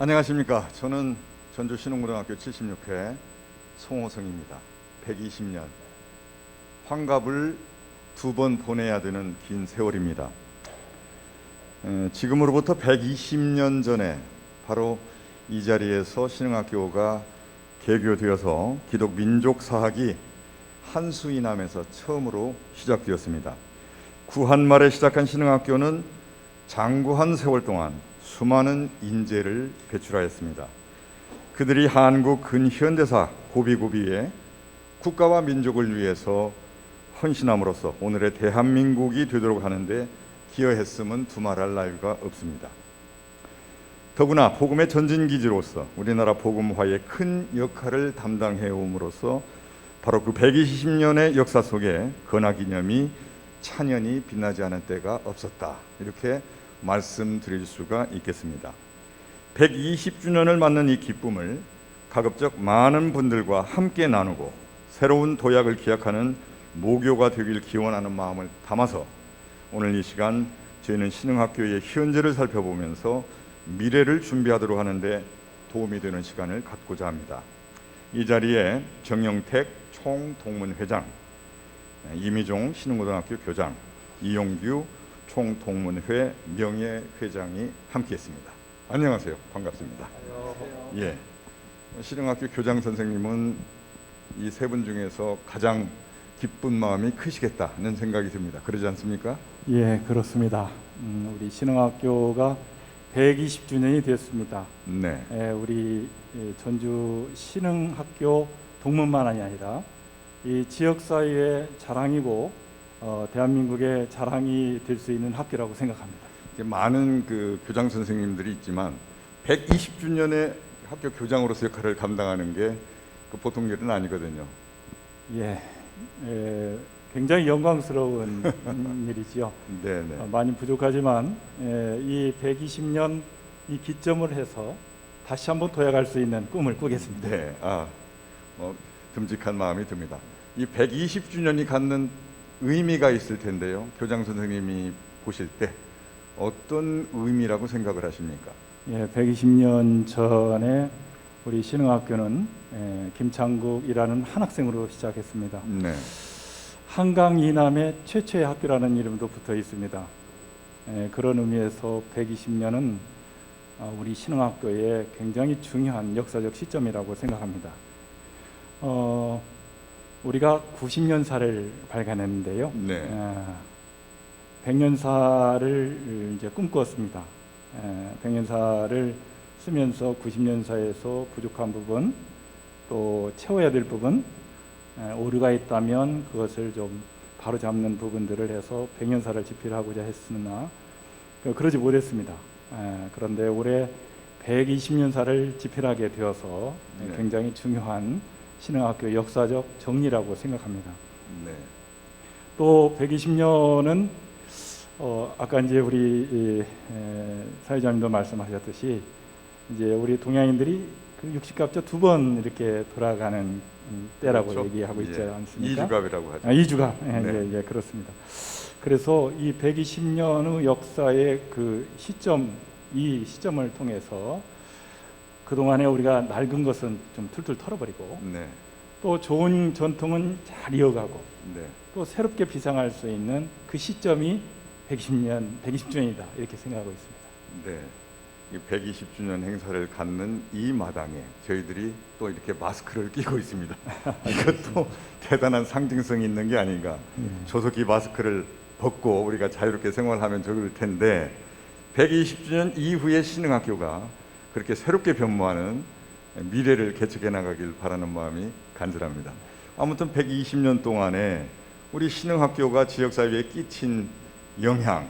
안녕하십니까. 저는 전주 신흥고등학교 76회 송호성입니다. 120년 환갑을 2번 보내야 되는 긴 세월입니다. 지금으로부터 120년 전에 바로 이 자리에서 신흥학교가 개교되어서 기독 민족사학이 한수이남에서 처음으로 시작되었습니다. 구한말에 시작한 신흥학교는 장구한 세월 동안 수많은 인재를 배출하였습니다. 그들이 한국 근현대사 고비고비에 국가와 민족을 위해서 헌신함으로써 오늘의 대한민국이 되도록 하는데 기여했음은 두말할 나위가 없습니다. 더구나 복음의 전진기지로서 우리나라 복음화에 큰 역할을 담당해옴으로써 바로 그 120년의 역사 속에 건화기념이 찬연히 빛나지 않은 때가 없었다, 이렇게 말씀드릴 수가 있겠습니다. 120주년을 맞는 이 기쁨을 가급적 많은 분들과 함께 나누고 새로운 도약을 기약하는 모교가 되길 기원하는 마음을 담아서 오늘 이 시간 저희는 신흥학교의 현재를 살펴보면서 미래를 준비하도록 하는데 도움이 되는 시간을 갖고자 합니다. 이 자리에 정영택 총동문회장, 이미종 신흥고등학교 교장, 이용규 총동문회 명예회장이 함께했습니다. 안녕하세요. 반갑습니다. 예, 신흥학교 교장 선생님은 이 세 분 중에서 가장 기쁜 마음이 크시겠다는 생각이 듭니다. 그러지 않습니까? 예, 그렇습니다. 우리 신흥학교가 120주년이 되었습니다. 네. 우리 전주 신흥학교 동문만이 아니라 이 지역사회의 자랑이고 대한민국의 자랑이 될 수 있는 학교라고 생각합니다. 많은 그 교장 선생님들이 있지만 120주년의 학교 교장으로서 역할을 감당하는 게 그 보통 일은 아니거든요. 예, 굉장히 영광스러운 일이지요. 네네. 많이 부족하지만 이 120년 이 기점을 해서 다시 한번 도약할 수 있는 꿈을 꾸겠습니다. 네, 듬직한 마음이 듭니다. 이 120주년이 갖는 의미가 있을 텐데요. 교장 선생님이 보실 때 어떤 의미라고 생각을 하십니까? 예, 120년 전에 우리 신흥학교는 김창국이라는 한 학생으로 시작했습니다. 네. 한강 이남의 최초의 학교라는 이름도 붙어 있습니다. 그런 의미에서 120년은 우리 신흥학교의 굉장히 중요한 역사적 시점이라고 생각합니다. 우리가 90년사를 발간했는데요. 네. 100년사를 이제 꿈꾸었습니다. 100년사를 쓰면서 90년사에서 부족한 부분, 또 채워야 될 부분, 오류가 있다면 그것을 좀 바로잡는 부분들을 해서 100년사를 집필하고자 했으나 그러지 못했습니다. 그런데 올해 120년사를 집필하게 되어서 네. 굉장히 중요한 신흥학교 역사적 정리라고 생각합니다. 네. 또 120년은 아까 이제 우리 사회자님도 말씀하셨듯이 이제 우리 동양인들이 그 60갑절 2번 이렇게 돌아가는 때라고 그렇죠. 얘기하고 있지 않습니까? 이주갑이라고 하죠. 이주갑. 네. 예, 그렇습니다. 그래서 이 120년의 역사의 그 시점, 이 시점을 통해서 그동안에 우리가 낡은 것은 좀 툴툴 털어버리고 네. 또 좋은 전통은 잘 이어가고 네. 또 새롭게 비상할 수 있는 그 시점이 120주년이다, 이렇게 생각하고 있습니다. 네. 이 120주년 행사를 갖는 이 마당에 저희들이 또 이렇게 마스크를 끼고 있습니다. 이것도 대단한 상징성이 있는 게 아닌가. 조속히 마스크를 벗고 우리가 자유롭게 생활하면 좋을 텐데 120주년 이후의 신흥학교가 그렇게 새롭게 변모하는 미래를 개척해 나가길 바라는 마음이 간절합니다. 아무튼 120년 동안에 우리 신흥학교가 지역사회에 끼친 영향,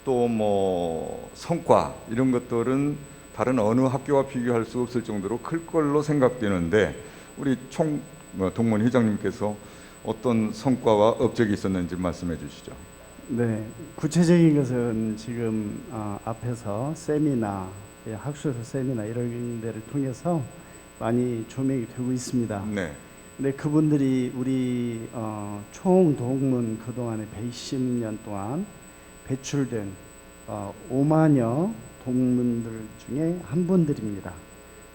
또 뭐 성과, 이런 것들은 다른 어느 학교와 비교할 수 없을 정도로 클 걸로 생각되는데 우리 동문 회장님께서 어떤 성과와 업적이 있었는지 말씀해 주시죠. 네, 구체적인 것은 지금 앞에서 세미나, 학술서 세미나 이런 데를 통해서 많이 조명이 되고 있습니다. 네. 근데 그분들이 우리 총동문 그동안에 120년 동안 배출된 5만여 동문들 중에 한 분들입니다.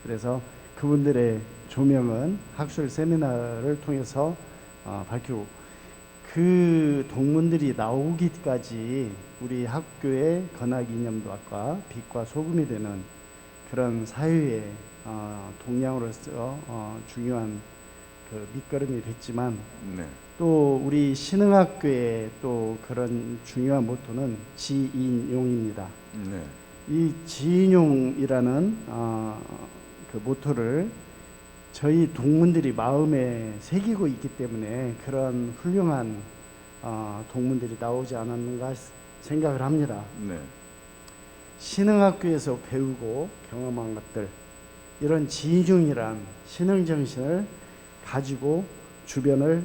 그래서 그분들의 조명은 학술 세미나를 통해서 밝히고, 그 동문들이 나오기까지 우리 학교의 건학이념학과 빛과 소금이 되는 그런 사회의 동량으로서 중요한 그 밑거름이 됐지만, 네. 또 우리 신흥학교의 또 그런 중요한 모토는 지인용입니다. 네. 이 지인용이라는 그 모토를 저희 동문들이 마음에 새기고 있기 때문에 그런 훌륭한 동문들이 나오지 않았는가 생각을 합니다. 네. 신흥학교에서 배우고 경험한 것들, 이런 지인용이란 신흥 정신을 가지고 주변을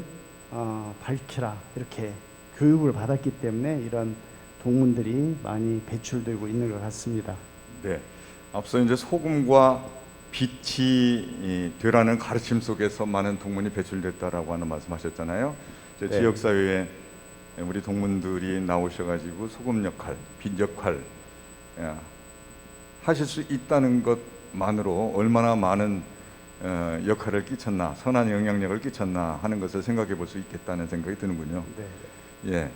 밝히라, 이렇게 교육을 받았기 때문에 이런 동문들이 많이 배출되고 있는 것 같습니다. 네. 앞서 이제 소금과 빛이 되라는 가르침 속에서 많은 동문이 배출됐다라고 하는 말씀하셨잖아요. 네. 지역 사회에 우리 동문들이 나오셔가지고 소금 역할, 빛 역할 하실 수 있다는 것만으로 얼마나 많은 역할을 끼쳤나, 선한 영향력을 끼쳤나 하는 것을 생각해 볼 수 있겠다는 생각이 드는군요. 네. 예.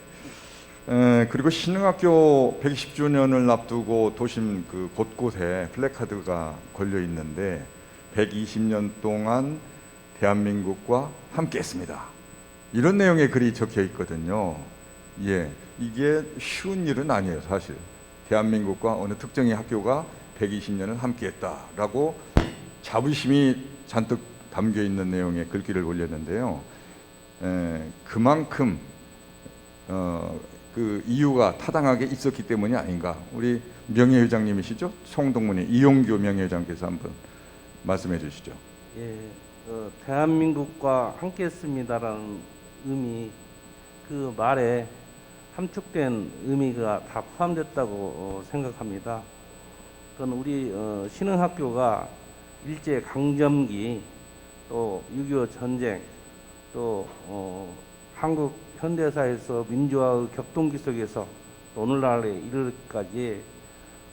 그리고 신흥학교 120주년을 앞두고 도심 그 곳곳에 플래카드가 걸려 있는데 120년 동안 대한민국과 함께했습니다. 이런 내용의 글이 적혀 있거든요. 예, 이게 쉬운 일은 아니에요, 사실. 대한민국과 어느 특정의 학교가 120년을 함께했다라고 자부심이 잔뜩 담겨 있는 내용의 글귀를 올렸는데요. 그만큼 그 이유가 타당하게 있었기 때문이 아닌가. 우리 명예회장님이시죠? 총동문회 이용규 명예회장께서 한번 말씀해 주시죠. 예, 대한민국과 함께했습니다라는 의미, 그 말에 함축된 의미가 다 포함됐다고 생각합니다. 그건 우리 신흥학교가 일제 강점기, 또 6.25 전쟁, 또 한국 현대사에서 민주화의 격동기 속에서 오늘날에 이르기까지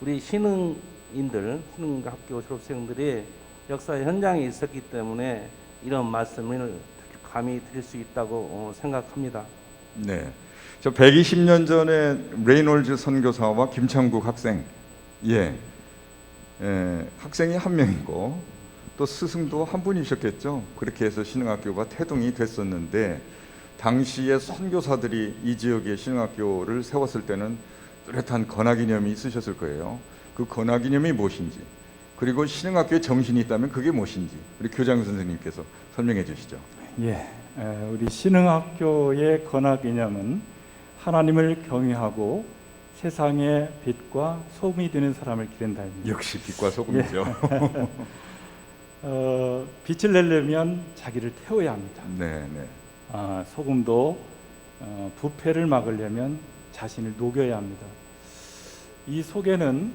우리 신흥인들, 신흥학교 졸업생들이 역사의 현장에 있었기 때문에 이런 말씀을 감히 드릴 수 있다고 생각합니다. 네, 저 120년 전에 레이놀즈 선교사와 김창국 학생, 학생이 한 명이고 또 스승도 한 분이셨겠죠. 그렇게 해서 신흥학교가 태동이 됐었는데 당시에 선교사들이 이 지역에 신흥학교를 세웠을 때는 뚜렷한 건학이념이 있으셨을 거예요. 그 건학이념이 무엇인지, 그리고 신흥학교의 정신이 있다면 그게 무엇인지 우리 교장 선생님께서 설명해 주시죠. 예, 우리 신흥학교의 건학 이념은 하나님을 경외하고 세상의 빛과 소금이 되는 사람을 기른다입니다. 역시 빛과 소금이죠. 빛을 내려면 자기를 태워야 합니다. 네, 네. 소금도 부패를 막으려면 자신을 녹여야 합니다. 이 속에는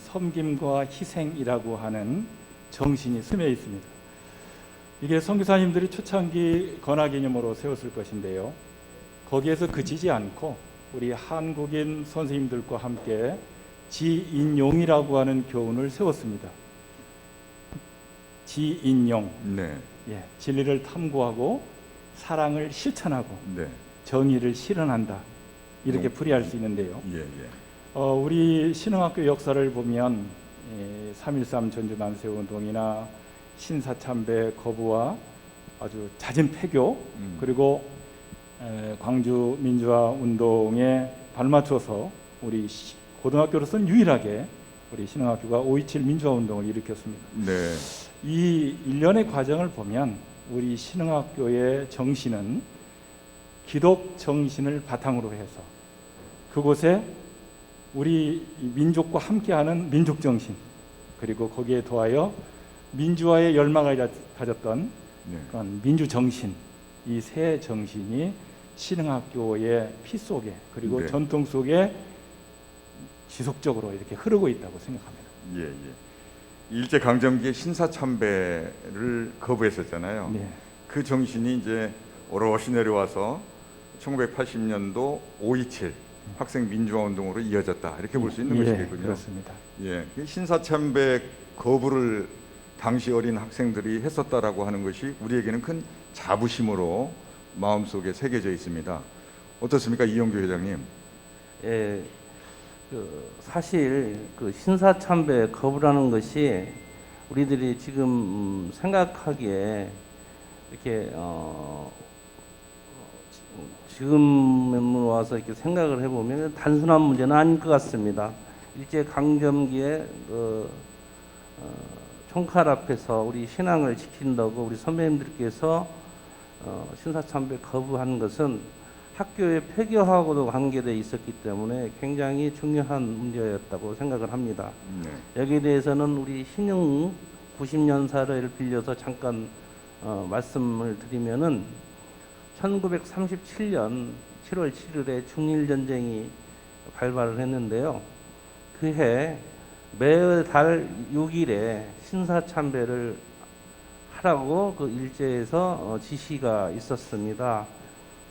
섬김과 희생이라고 하는 정신이 스며 있습니다. 이게 선교사님들이 초창기 건학이념으로 세웠을 것인데요. 거기에서 그치지 않고 우리 한국인 선생님들과 함께 지인용이라고 하는 교훈을 세웠습니다. 지인용, 네, 진리를 탐구하고 사랑을 실천하고 네. 정의를 실현한다, 이렇게 풀이할 수 있는데요. 예, 예. 우리 신흥학교 역사를 보면 3.13 전주난세운동이나 신사참배 거부와 아주 잦은 폐교, 그리고 광주 민주화 운동에 발맞춰서 우리 고등학교로서는 유일하게 우리 신흥학교가 5.27 민주화 운동을 일으켰습니다. 네. 이 일련의 과정을 보면 우리 신흥학교의 정신은 기독 정신을 바탕으로 해서 그곳에 우리 민족과 함께하는 민족 정신, 그리고 거기에 더하여 민주화의 열망을 가졌던 그런 민주 정신, 이 세 정신이 신흥학교의 피 속에, 그리고 네. 전통 속에 지속적으로 이렇게 흐르고 있다고 생각합니다. 예, 예. 일제 강점기에 신사참배를 거부했었잖아요. 네. 그 정신이 이제 오롯이 내려와서 1980년도 5.27 학생 민주화 운동으로 이어졌다 이렇게 볼 수 있는 예, 것이겠군요. 그렇습니다. 예, 그 신사참배 거부를 당시 어린 학생들이 했었다라고 하는 것이 우리에게는 큰 자부심으로 마음속에 새겨져 있습니다. 어떻습니까, 이용규 회장님? 예, 사실 그 신사참배 거부라는 것이 우리들이 지금 생각하기에 이렇게 지금 와서 이렇게 생각을 해보면 단순한 문제는 아닐 것 같습니다. 일제 강점기에 총칼 앞에서 우리 신앙을 지킨다고 우리 선배님들께서 신사참배 거부한 것은 학교의 폐교하고도 관계되어 있었기 때문에 굉장히 중요한 문제였다고 생각을 합니다. 네. 여기에 대해서는 우리 신흥 90년사를 빌려서 잠깐 말씀을 드리면은 1937년 7월 7일에 중일전쟁이 발발을 했는데요. 그해 매달 6일에 신사참배를 하라고 그 일제에서 지시가 있었습니다.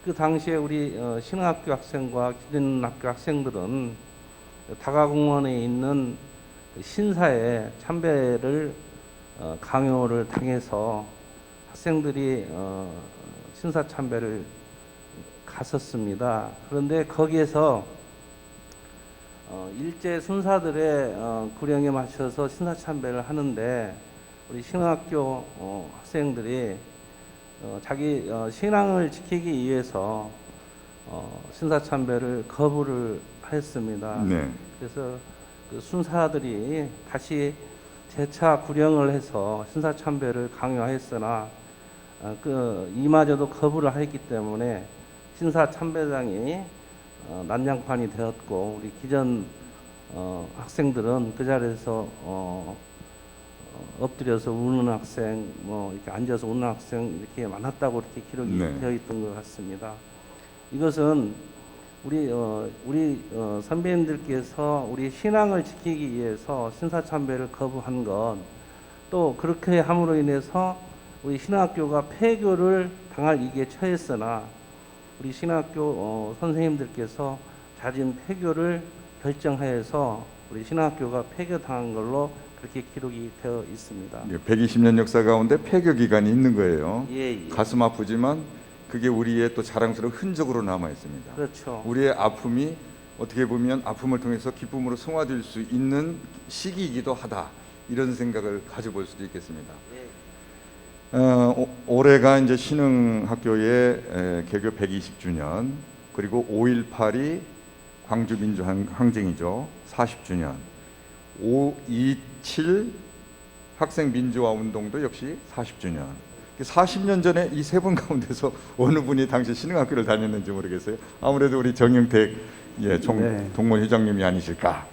그 당시에 우리 신흥학교 학생과 기존학교 학생들은 다가공원에 있는 신사에 참배를 강요를 당해서 학생들이 신사 참배를 갔었습니다. 그런데 거기에서 일제 순사들의 구령에 맞춰서 신사 참배를 하는데 우리 신흥학교 학생들이 자기 신앙을 지키기 위해서 신사 참배를 거부를 했습니다. 네. 그래서 그 순사들이 다시 재차 구령을 해서 신사 참배를 강요했으나 이마저도 거부를 했기 때문에 신사 참배장이 난장판이 되었고 우리 기존 학생들은 그 자리에서 엎드려서 우는 학생, 뭐 이렇게 앉아서 우는 학생 이렇게 많았다고 이렇게 기록이 네. 되어 있던 것 같습니다. 이것은 우리 선배님들께서 우리 신앙을 지키기 위해서 신사참배를 거부한 건 또 그렇게 함으로 인해서 우리 신학교가 폐교를 당할 위기에 처했으나 우리 신학교 선생님들께서 잦은 폐교를 결정하여서 우리 신학교가 폐교당한 걸로 그렇게 기록이 되어 있습니다. 120년 역사 가운데 폐교 기간이 있는 거예요. 예. 가슴 아프지만 그게 우리의 또 자랑스러운 흔적으로 남아 있습니다. 그렇죠. 우리의 아픔이 어떻게 보면 아픔을 통해서 기쁨으로 승화될 수 있는 시기이기도 하다. 이런 생각을 가져볼 수도 있겠습니다. 올해가 이제 신흥학교의 개교 120주년, 그리고 5.18이 광주민주항쟁이죠. 40주년. 5.27 학생민주화 운동도 역시 40주년. 40년 전에 이 세 분 가운데서 어느 분이 당시 신흥학교를 다녔는지 모르겠어요. 아무래도 우리 정영택 네. 동문 회장님이 아니실까.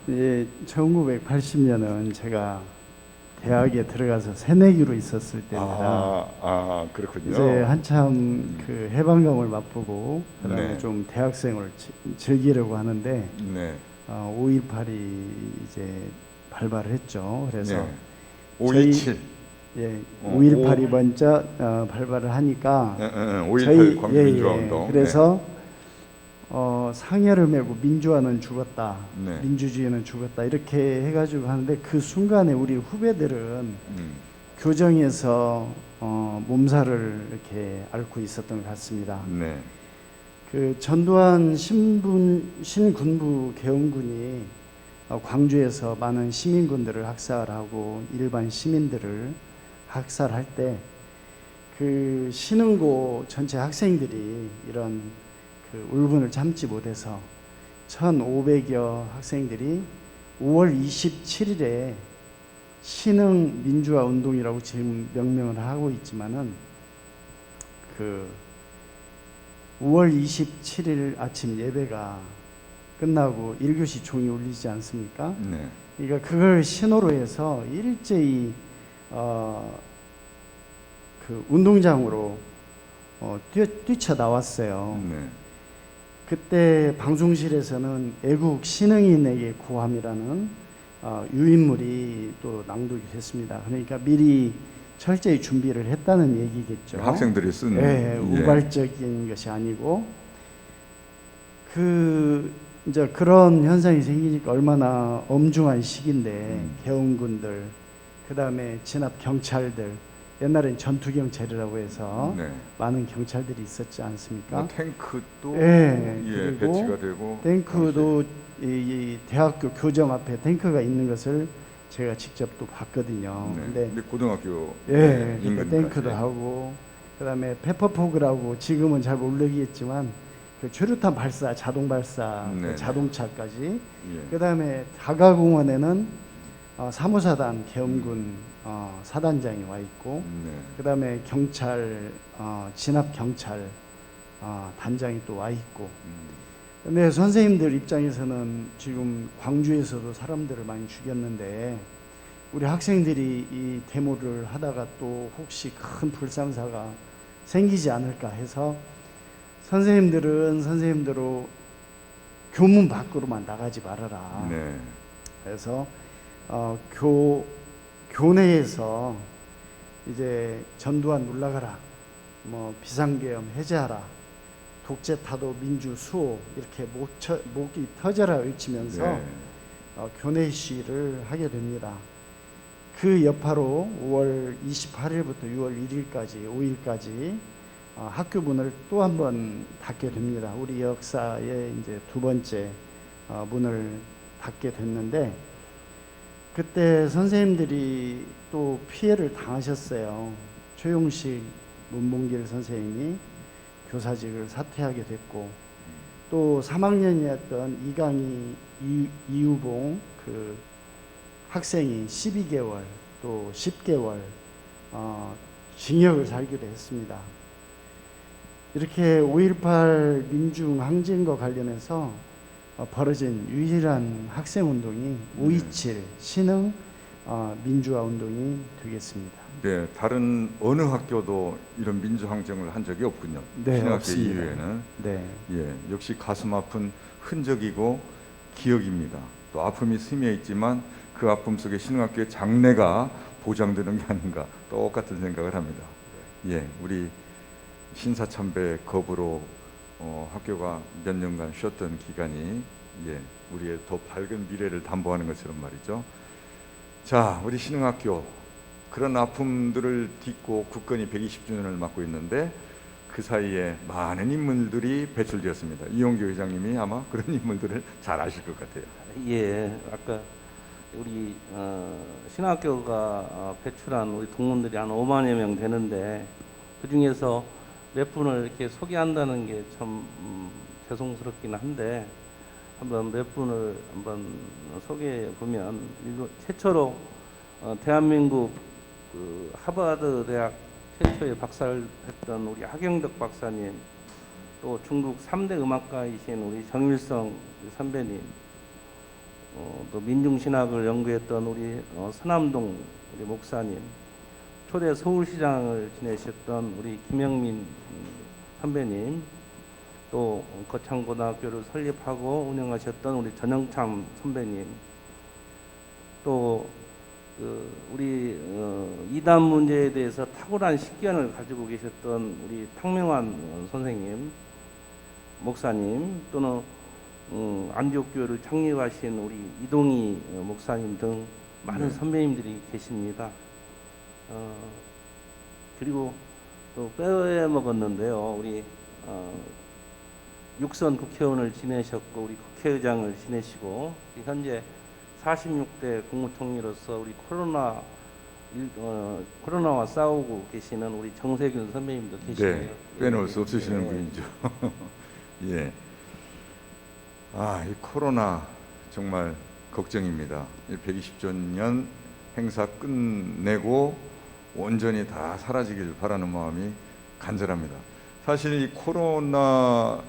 예, 1980년은 제가 대학에 들어가서 새내기로 있었을 때입니다. 그렇군요. 이제 한참 그 해방감을 맛보고 그다음에 네. 좀 대학생을 즐기려고 하는데 네. 5.18이 이제 발발을 했죠. 그래서 네. 5.27. 예, 어, 5.18이 먼저 발발을 하니까 5.18 광주민주화 운동. 그래서 상여를 메고 민주화는 죽었다, 네. 민주주의는 죽었다 이렇게 해가지고 하는데 그 순간에 우리 후배들은 음. 교정에서 몸살을 이렇게 앓고 있었던 것 같습니다. 네. 그 전두환 신군부 계엄군이 광주에서 많은 시민군들을 학살하고 일반 시민들을 학살할 때 그 신흥고 전체 학생들이 이런 그 울분을 참지 못해서 1,500여 학생들이 5월 27일에 신흥 민주화 운동이라고 지금 명명을 하고 있지만은 그 5월 27일 아침 예배가 끝나고 1교시 종이 울리지 않습니까? 네. 그러니까 그걸 신호로 해서 일제히 그 운동장으로 뛰쳐 나왔어요. 네. 그때 방송실에서는 애국 신흥인에게 고함이라는 유인물이 또 낭독이 됐습니다. 그러니까 미리 철저히 준비를 했다는 얘기겠죠. 학생들이 쓴 우발적인 것이 아니고 그 이제 그런 현상이 생기니까 얼마나 엄중한 시기인데 계엄군들, 그다음에 진압 경찰들, 옛날엔 전투 경찰이라고 해서 네. 많은 경찰들이 있었지 않습니까? 뭐 탱크도 예, 예, 그리고 배치가 되고 탱크도 이 대학교 교정 앞에 탱크가 있는 것을 제가 직접 또 봤거든요. 네. 근데 근데 고등학교 예, 그 인근까지. 탱크도 하고 그다음에 페퍼포그라고 지금은 잘 모르겠지만 그 최루탄 발사, 자동 발사, 그 네. 자동차까지. 예. 그다음에 다가공원에는 사무사단 계엄군 사단장이 와 있고, 네. 그다음에 경찰 진압 경찰 단장이 또 와 있고. 근데 선생님들 입장에서는 지금 광주에서도 사람들을 많이 죽였는데 우리 학생들이 이 데모를 하다가 또 혹시 큰 불상사가 생기지 않을까 해서 선생님들은 선생님대로 교문 밖으로만 나가지 말아라. 네. 그래서 교내에서 이제 전두환 물러가라, 뭐 비상계엄 해제하라, 독재 타도 민주 수호 이렇게 목이 터져라 외치면서 네. 교내 시위를 하게 됩니다. 그 여파로 5월 28일부터 6월 1일까지 5일까지 학교 문을 또 한 번 닫게 됩니다. 우리 역사의 이제 두 번째 문을 닫게 됐는데, 그때 선생님들이 또 피해를 당하셨어요. 최용식 문봉길 선생님이 교사직을 사퇴하게 됐고, 또 3학년이었던 이강희 이유봉 그 학생이 12개월 또 10개월 징역을 살기로 했습니다. 이렇게 5.18 민중항쟁과 관련해서 벌어진 유일한 학생운동이 5.27 신흥 민주화 운동이 되겠습니다. 네, 다른 어느 학교도 이런 민주항쟁을 한 적이 없군요. 네, 신학교 없습니다. 이후에는. 네, 예, 역시 가슴 아픈 흔적이고 기억입니다. 또 아픔이 스며 있지만 그 아픔 속에 신흥학교의 장래가 보장되는 게 아닌가 똑같은 생각을 합니다. 예, 우리 신사참배 겁으로 학교가 몇 년간 쉬었던 기간이 우리의 더 밝은 미래를 담보하는 것처럼 말이죠. 자, 우리 신흥학교 그런 아픔들을 딛고 국건이 120주년을 맞고 있는데 그 사이에 많은 인물들이 배출되었습니다. 이용규 회장님이 아마 그런 인물들을 잘 아실 것 같아요. 예, 아까 우리 신학교가 배출한 우리 동문들이 한 5만여 명 되는데 그 중에서 몇 분을 이렇게 소개한다는 게 참 죄송스럽긴 한데 한번 몇 분을 한번 소개해 보면, 최초로 대한민국 그 하버드 대학 최초의 박사를 했던 우리 하경덕 박사님, 또 중국 3대 음악가이신 우리 정일성 선배님, 또 민중신학을 연구했던 우리 서남동 우리 목사님, 초대 서울시장을 지내셨던 우리 김영민 선배님, 또 거창고등학교를 설립하고 운영하셨던 우리 전영참 선배님, 또 우리 이단 문제에 대해서 탁월한 식견을 가지고 계셨던 우리 탕명환 선생님, 목사님, 또는 안디옥교회를 창립하신 우리 이동희 목사님 등 많은 선배님들이 계십니다. 그리고 또 빼먹었는데요. 우리 육선 국회의원을 지내셨고 우리 국회의장을 지내시고 현재 46대 국무총리로서 우리 코로나와 싸우고 계시는 우리 정세균 선배님도 계시네요. 네, 빼놓을 수 예, 없으시는 예. 분이죠. 예. 이 코로나 정말 걱정입니다. 120주년 행사 끝내고 온전히 다 사라지길 바라는 마음이 간절합니다. 사실 이 코로나가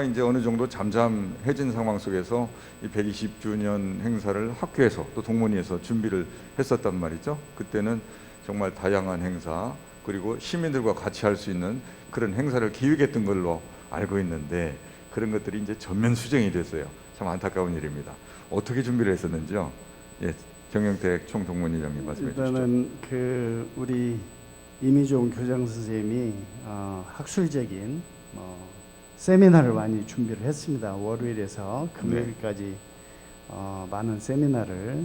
이제 어느 정도 잠잠해진 상황 속에서 이 120주년 행사를 학교에서 또 동문위에서 준비를 했었단 말이죠. 그때는 정말 다양한 행사 그리고 시민들과 같이 할 수 있는 그런 행사를 기획했던 걸로 알고 있는데 그런 것들이 이제 전면 수정이 됐어요. 참 안타까운 일입니다. 어떻게 준비를 했었는지요? 예, 정영택 총동문위장님 말씀해 주시죠. 일단은 그 우리 이미종 교장 선생님이 학술적인 세미나를 많이 준비를 했습니다. 월요일에서 금요일까지 많은 세미나를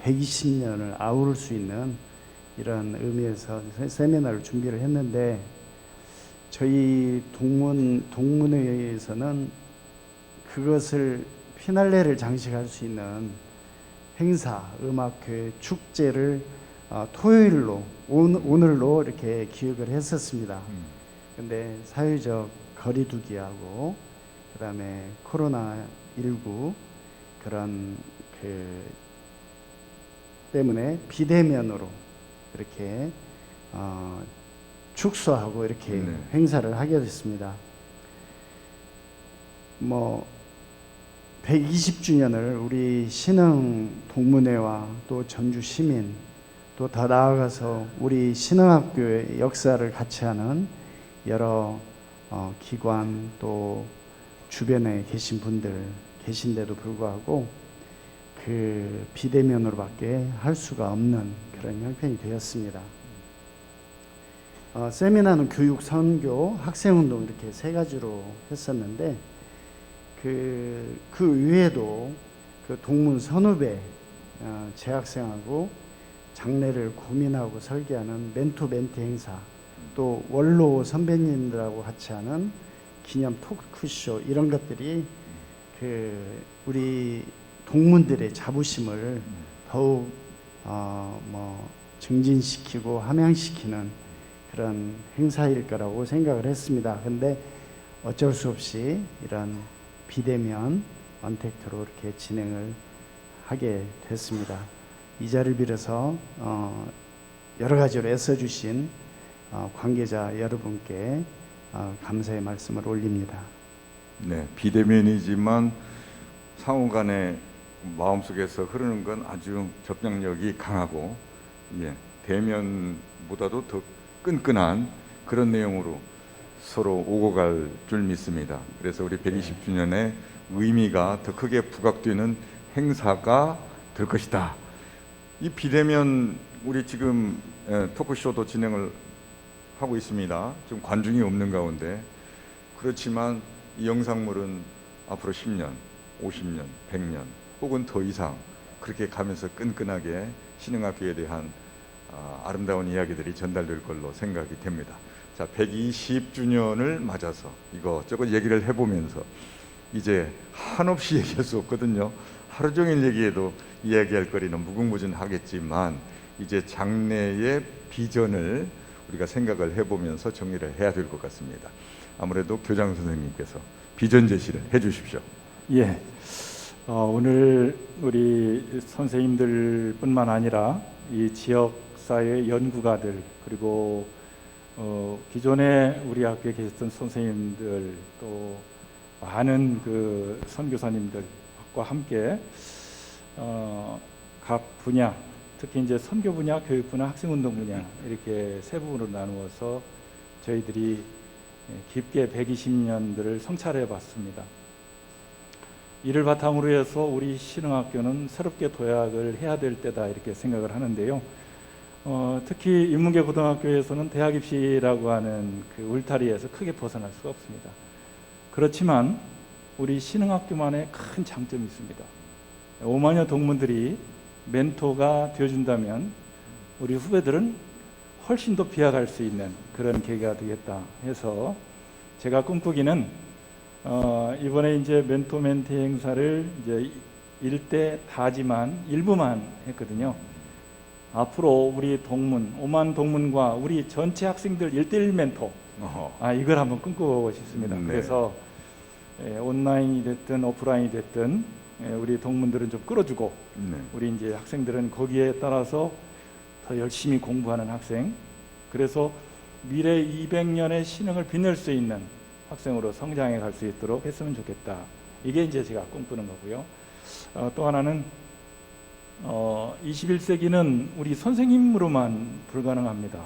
120년을 아우를 수 있는 이런 의미에서 세미나를 준비를 했는데, 저희 동문회에서는 그것을 피날레를 장식할 수 있는 행사, 음악회, 축제를 토요일로 오늘로 이렇게 기획을 했었습니다. 근데 사회적 거리두기하고 그다음에 코로나19 그런 때문에 비대면으로 이렇게 축소하고 이렇게 네. 행사를 하게 됐습니다. 120주년을 우리 신흥 동문회와 또 전주 시민, 또 더 나아가서 우리 신흥학교의 역사를 같이 하는 여러 기관, 또 주변에 계신 분들 계신데도 불구하고 그 비대면으로밖에 할 수가 없는 그런 형편이 되었습니다. 세미나는 교육, 선교, 학생운동 이렇게 세 가지로 했었는데, 그 외에도 그 동문 선후배 재학생하고 장래를 고민하고 설계하는 멘토 멘티 행사, 또 원로 선배님들하고 같이 하는 기념 토크쇼, 이런 것들이 우리 동문들의 자부심을 더욱 증진시키고 함양시키는 그런 행사일 거라고 생각을 했습니다. 근데 어쩔 수 없이 이런 비대면 언택트로 이렇게 진행을 하게 됐습니다. 이 자리를 빌어서 여러 가지로 애써주신 관계자 여러분께 감사의 말씀을 올립니다. 네, 비대면이지만 상호 간의 마음속에서 흐르는 건 아주 접촉력이 강하고, 대면보다도 더 끈끈한 그런 내용으로 서로 오고 갈 줄 믿습니다. 그래서 우리 120주년의 의미가 더 크게 부각되는 행사가 될 것이다. 이 비대면, 우리 지금 토크쇼도 진행을 하고 있습니다. 좀 관중이 없는 가운데. 그렇지만 이 영상물은 앞으로 10년, 50년, 100년 혹은 더 이상 그렇게 가면서 끈끈하게 신흥학교에 대한 아름다운 이야기들이 전달될 걸로 생각이 됩니다. 자, 120주년을 맞아서 이것저것 얘기를 해보면서 이제 한없이 얘기할 수 없거든요. 하루 종일 얘기해도 이야기할 거리는 무궁무진하겠지만, 이제 장래의 비전을 우리가 생각을 해보면서 정리를 해야 될 것 같습니다. 아무래도 교장 선생님께서 비전 제시를 해주십시오. 예. 오늘 우리 선생님들뿐만 아니라 이 지역사회 연구가들, 그리고 기존에 우리 학교에 계셨던 선생님들, 또 많은 그 선교사님들과 함께 각 분야, 특히 이제 선교 분야, 교육 분야, 학생운동 분야, 이렇게 세 부분으로 나누어서 저희들이 깊게 120년들을 성찰해 봤습니다. 이를 바탕으로 해서 우리 신흥학교는 새롭게 도약을 해야 될 때다, 이렇게 생각을 하는데요. 특히 인문계 고등학교에서는 대학 입시라고 하는 그 울타리에서 크게 벗어날 수가 없습니다. 그렇지만 우리 신흥학교만의 큰 장점이 있습니다. 5만여 동문들이 멘토가 되어준다면 우리 후배들은 훨씬 더 비약할 수 있는 그런 계기가 되겠다 해서 제가 꿈꾸기는 이번에 이제 멘토 멘티 행사를 이제 일대 다지만 일부만 했거든요. 앞으로 우리 동문 5만 동문과 우리 전체 학생들 1대1 멘토, 이걸 한번 꿈꾸고 싶습니다. 네. 그래서 온라인이 됐든 오프라인이 됐든 우리 동문들은 좀 끌어주고, 우리 이제 학생들은 거기에 따라서 더 열심히 공부하는 학생, 그래서 미래 200년의 신흥을 빛낼 수 있는 학생으로 성장해 갈 수 있도록 했으면 좋겠다. 이게 이제 제가 꿈꾸는 거고요. 또 하나는 21세기는 우리 선생님으로만 불가능합니다.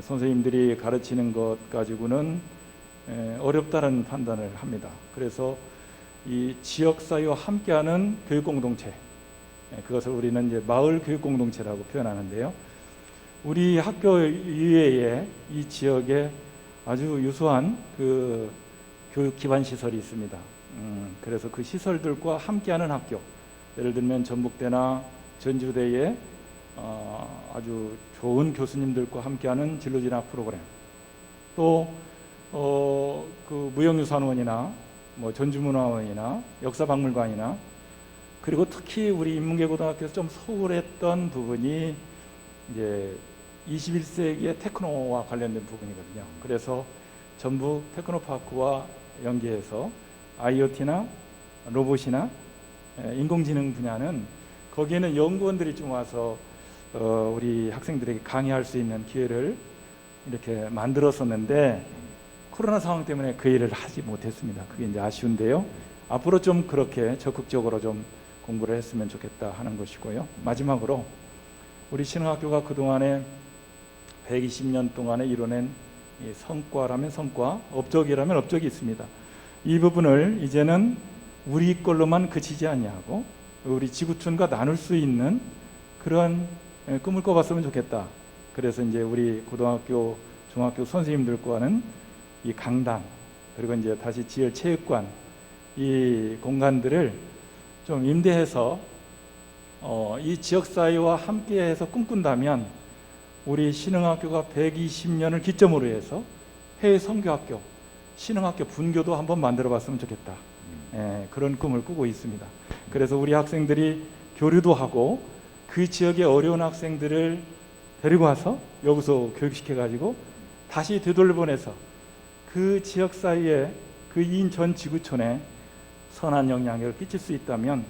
선생님들이 가르치는 것 가지고는 어렵다는 판단을 합니다. 그래서 이 지역사회와 함께하는 교육공동체, 그것을 우리는 이제 마을 교육공동체라고 표현하는데요. 우리 학교 이외에 이 지역에 아주 유수한 그 교육 기반 시설이 있습니다. 그래서 그 시설들과 함께하는 학교, 예를 들면 전북대나 전주대에 아주 좋은 교수님들과 함께하는 진로진학 프로그램, 또 그 무형유산원이나 뭐 전주문화원이나 역사박물관이나, 그리고 특히 우리 인문계고등학교에서 좀 소홀했던 부분이 이제 21세기의 테크노와 관련된 부분이거든요. 그래서 전북 테크노파크와 연계해서 IoT나 로봇이나 인공지능 분야는 거기에는 연구원들이 좀 와서 우리 학생들에게 강의할 수 있는 기회를 이렇게 만들었었는데, 코로나 상황 때문에 그 일을 하지 못했습니다. 그게 이제 아쉬운데요. 앞으로 좀 그렇게 적극적으로 좀 공부를 했으면 좋겠다 하는 것이고요. 마지막으로 우리 신흥학교가 그동안에 120년 동안에 이뤄낸 이 성과라면 성과, 업적이라면 업적이 있습니다. 이 부분을 이제는 우리 걸로만 그치지 아니하고 우리 지구촌과 나눌 수 있는 그런 꿈을 꿔봤으면 좋겠다. 그래서 이제 우리 고등학교, 중학교 선생님들과는 이 강당, 그리고 이제 다시 지을 체육관, 이 공간들을 좀 임대해서 이 지역사회와 함께해서 꿈꾼다면 우리 신흥학교가 120년을 기점으로 해서 해외 선교학교, 신흥학교 분교도 한번 만들어봤으면 좋겠다. 그런 꿈을 꾸고 있습니다. 그래서 우리 학생들이 교류도 하고 그 지역의 어려운 학생들을 데리고 와서 여기서 교육시켜가지고 다시 되돌려보내서 그 지역 사이에 그 이인 전 지구촌에 선한 영향력을 끼칠 수 있다면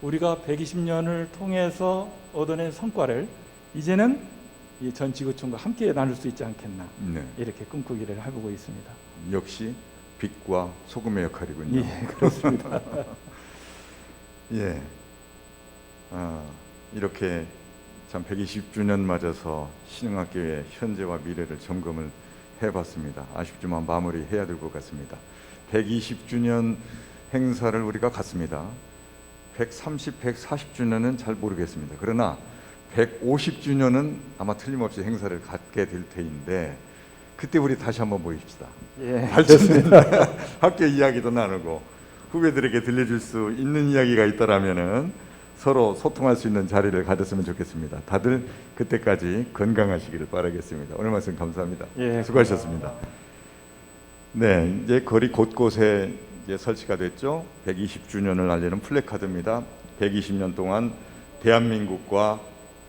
우리가 120년을 통해서 얻어낸 성과를 이제는 이 전 지구촌과 함께 나눌 수 있지 않겠나, 네. 이렇게 꿈꾸기를 해보고 있습니다. 역시 빛과 소금의 역할이군요. 예, 그렇습니다. 예. 이렇게 참 120주년 맞아서 신흥학교의 현재와 미래를 점검을 해봤습니다. 아쉽지만 마무리해야 될 것 같습니다. 120주년 행사를 우리가 갔습니다. 130, 140주년은 잘 모르겠습니다. 그러나 150주년은 아마 틀림없이 행사를 갖게 될 테인데 그때 우리 다시 한번 모입시다. 예, 발전된 학교 이야기도 나누고 후배들에게 들려줄 수 있는 이야기가 있다라면은 서로 소통할 수 있는 자리를 가졌으면 좋겠습니다. 다들 그때까지 건강하시기를 바라겠습니다. 오늘 말씀 감사합니다. 예, 수고하셨습니다. 네, 이제 거리 곳곳에 이제 설치가 됐죠. 120주년을 알리는 플래카드입니다. 120년 동안 대한민국과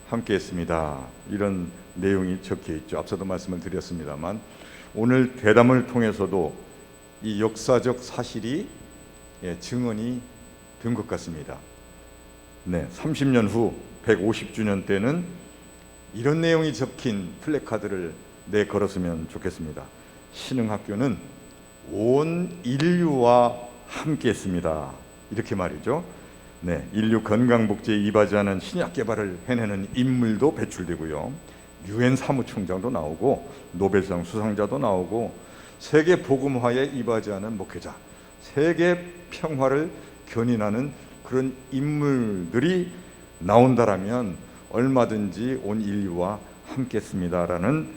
함께했습니다. 이런 내용이 적혀 있죠. 앞서도 말씀을 드렸습니다만 오늘 대담을 통해서도 이 역사적 사실이 증언이 된 것 같습니다. 네, 30년 후 150주년 때는 이런 내용이 적힌 플래카드를 내걸었으면 좋겠습니다. 신흥학교는 온 인류와 함께했습니다. 이렇게 말이죠. 네, 인류 건강복지에 이바지하는 신약 개발을 해내는 인물도 배출되고요. 유엔 사무총장도 나오고 노벨상 수상자도 나오고 세계 복음화에 이바지하는 목회자, 세계 평화를 견인하는 그런 인물들이 나온다라면 얼마든지 온 인류와 함께했습니다라는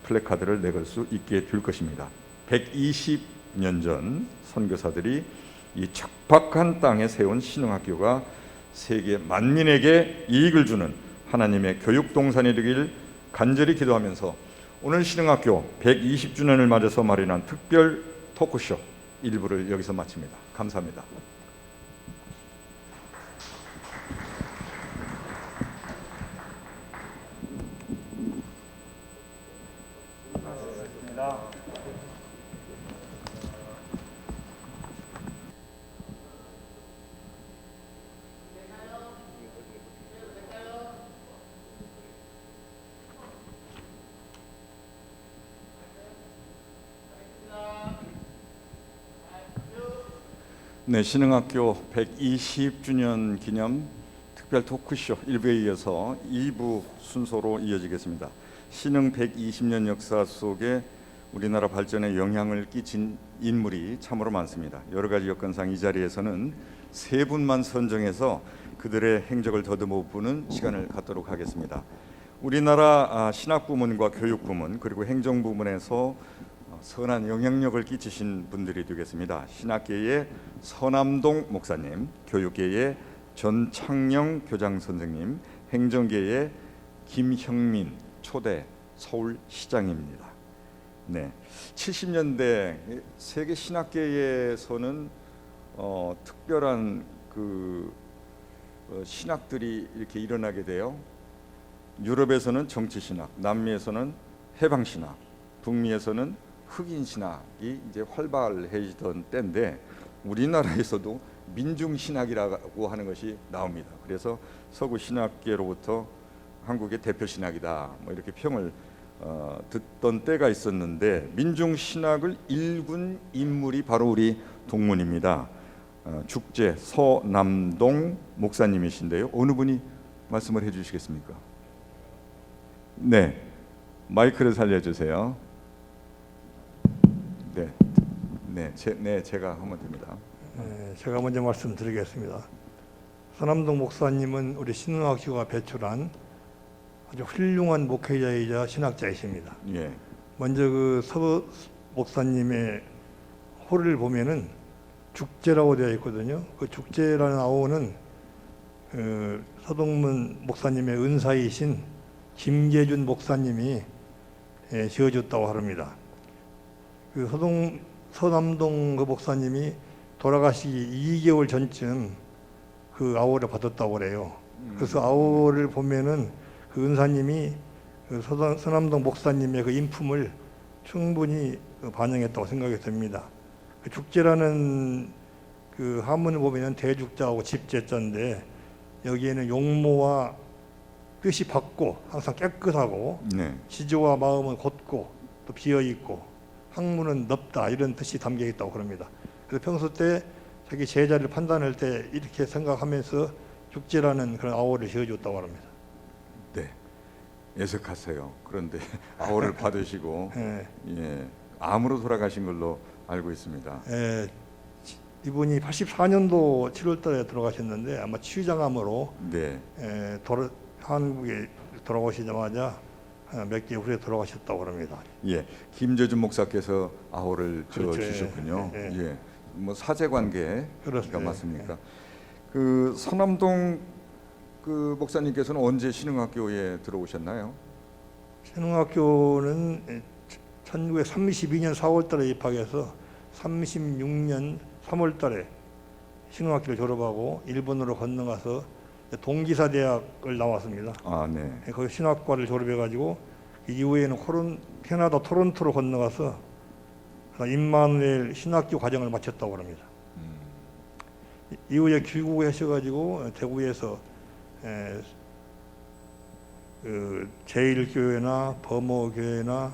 플래카드를 내걸 수 있게 될 것입니다. 120년 전 선교사들이 이 척박한 땅에 세운 신흥학교가 세계 만민에게 이익을 주는 하나님의 교육 동산이 되길 간절히 기도하면서 오늘 신흥학교 120주년을 맞아서 마련한 특별 토크쇼 1부를 여기서 마칩니다. 감사합니다. 네, 신흥학교 120주년 기념 특별 토크쇼 1부에 이어서 2부 순서로 이어지겠습니다. 신흥 120년 역사 속에 우리나라 발전에 영향을 끼친 인물이 참으로 많습니다. 여러 가지 여건상 이 자리에서는 세 분만 선정해서 그들의 행적을 더듬어 보는 시간을 갖도록 하겠습니다. 우리나라 신학부문과 교육부문 그리고 행정부문에서 선한 영향력을 끼치신 분들이 되겠습니다. 신학계의 서남동 목사님, 교육계의 전창영 교장 선생님, 행정계의 김형민 초대 서울시장입니다. 네, 70년대 세계 신학계에서는 특별한 신학들이 이렇게 일어나게 돼요. 유럽에서는 정치 신학, 남미에서는 해방 신학, 북미에서는 흑인 신학이 이제 활발해지던 때인데 우리나라에서도 민중 신학이라고 하는 것이 나옵니다. 그래서 서구 신학계로부터 한국의 대표 신학이다, 뭐 이렇게 평을 듣던 때가 있었는데 민중 신학을 일군 인물이 바로 우리 동문입니다. 죽재 서남동 목사님이신데요. 어느 분이 말씀을 해주시겠습니까? 네, 마이크를 살려주세요. 네, 제가 하면 됩니다. 제가 먼저 말씀드리겠습니다. 서남동 목사님은 우리 신흥학교가 배출한 아주 훌륭한 목회자이자 신학자이십니다. 예, 먼저 그 서 목사님의 호를 보면은 죽재라고 되어 있거든요. 그 죽재라는 아호는 서동문 목사님의 은사이신 김계준 목사님이 지어줬다고 합니다. 그 서남동 그 목사님이 돌아가시기 2개월 전쯤 그 아호를 받았다고 그래요. 그래서 아호를 보면은 그 은사님이 그 서남동 목사님의 그 인품을 충분히 반영했다고 생각이 듭니다. 그 죽재라는 그 한문을 보면 대죽자하고 집재자인데 여기에는 용모와 뜻이 밝고 항상 깨끗하고 네, 지조와 마음은 곧고 또 비어 있고 학문은 넓다 이런 뜻이 담겨 있다고 그럽니다. 그래서 평소 때 자기 제자를 판단할 때 이렇게 생각하면서 죽재라는 그런 아호를 지어줬다고 합니다. 네, 애석하세요. 그런데 아호를 받으시고 예, 암으로 돌아가신 걸로 알고 있습니다. 이분이 84년도 7월달에 돌아가셨는데 아마 치유장암으로 네, 한국에 돌아오시자마자 몇 개월 후에 돌아가셨다고 합니다. 예, 김재준 목사께서 아호를 그렇죠. 주셨군요. 예. 예, 뭐 사제 관계가 그렇습니다. 맞습니까? 그 서남동 그 목사님께서는 언제 신흥학교에 들어오셨나요? 신흥학교는 1932년 4월달에 입학해서 36년 3월달에 신흥학교를 졸업하고 일본으로 건너가서 동기사 대학을 나왔습니다. 아, 네. 거기 신학과를 졸업해가지고 이후에는 캐나다 토론토로 건너가서 임마누엘 신학교 과정을 마쳤다고 합니다. 이후에 귀국하셔가지고 대구에서 그 제일교회나 범어교회나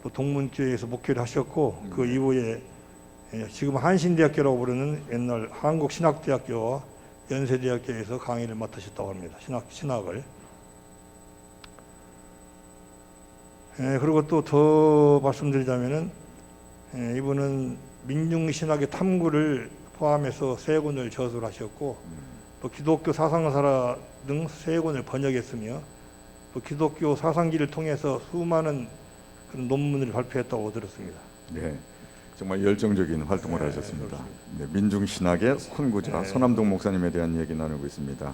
또 동문교회에서 목회를 하셨고 그 이후에 지금 한신대학교라고 부르는 옛날 한국신학대학교와 연세대학교에서 강의를 맡으셨다고 합니다. 신학을. 그리고 또 더 말씀드리자면은 이분은 민중신학의 탐구를 포함해서 3권을 저술을 하셨고 또 기독교 사상사라 등 3권을 번역했으며 또 기독교 사상기를 통해서 수많은 그런 논문을 발표했다고 들었습니다. 네, 정말 열정적인 활동을 하셨습니다. 네, 민중신학의 선구자 서남동 목사님에 대한 얘기 나누고 있습니다.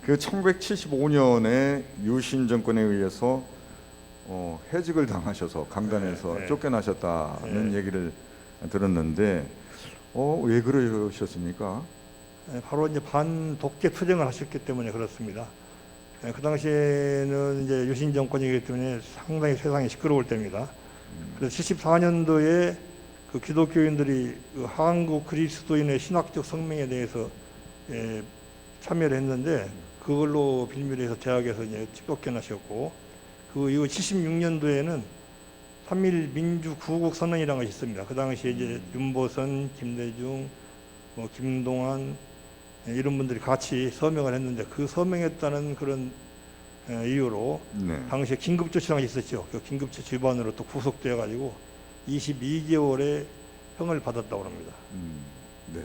그 1975년에 유신 정권에 의해서 해직을 당하셔서 강단에서 쫓겨나셨다는 얘기를 들었는데 왜 그러셨습니까? 바로 이제 반독재 투쟁을 하셨기 때문에 그렇습니다. 그 당시에는 이제 유신 정권이기 때문에 상당히 세상이 시끄러울 때입니다. 그래서 74년도에 그 기독교인들이 그 한국 그리스도인의 신학적 성명에 대해서 참여를 했는데 그걸로 빌미를 해서 대학에서 이제 쫓겨나셨고 그 이후 76년도에는 3.1 민주구국 선언이라는 것이 있습니다. 그 당시에 이제 윤보선, 김대중, 김동완 이런 분들이 같이 서명을 했는데 그 서명했다는 그런 이유로 당시에 긴급조치라는 것이 있었죠. 그 긴급조치 위반으로 또 구속되어 가지고 22개월의 형을 받았다고 합니다. 네.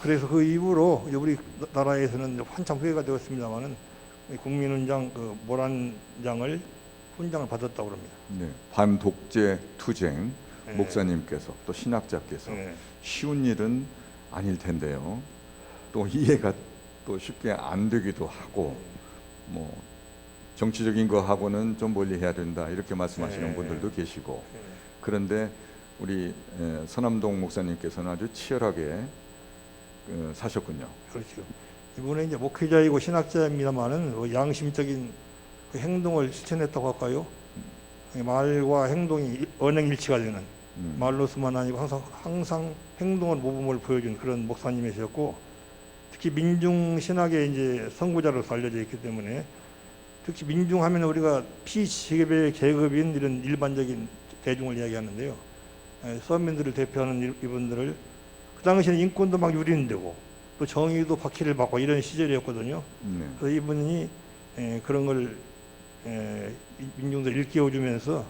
그래서 그 이후로 우리 나라에서는 한참 후회가 되었습니다만은 국민훈장 그 모란장을 훈장을 받았다고 합니다. 네, 반독재 투쟁 예. 목사님께서 또 신학자께서 예. 쉬운 일은 아닐 텐데요. 또 이해가 또 쉽게 안 되기도 하고 뭐 정치적인 거하고는 좀 멀리 해야 된다 이렇게 말씀하시는 예. 분들도 계시고 예. 그런데 우리 서남동 목사님께서는 아주 치열하게 사셨군요. 그렇죠. 이분은 이제 목회자이고 신학자입니다만은 양심적인 그 행동을 실천했다고 할까요? 말과 행동이 언행일치가 되는 말로서만 아니고 항상 행동을 모범을 보여준 그런 목사님이셨고 특히 민중 신학의 이제 선구자로서 알려져 있기 때문에 특히 민중하면 우리가 피지계급의 계급인 이런 일반적인 대중을 이야기하는데요. 서민들을 대표하는 이분들을 그 당시에는 인권도 막 유린되고 또 정의도 박해를 받고 이런 시절이었거든요. 네. 그래서 이분이 그런 걸 민중들 일깨워주면서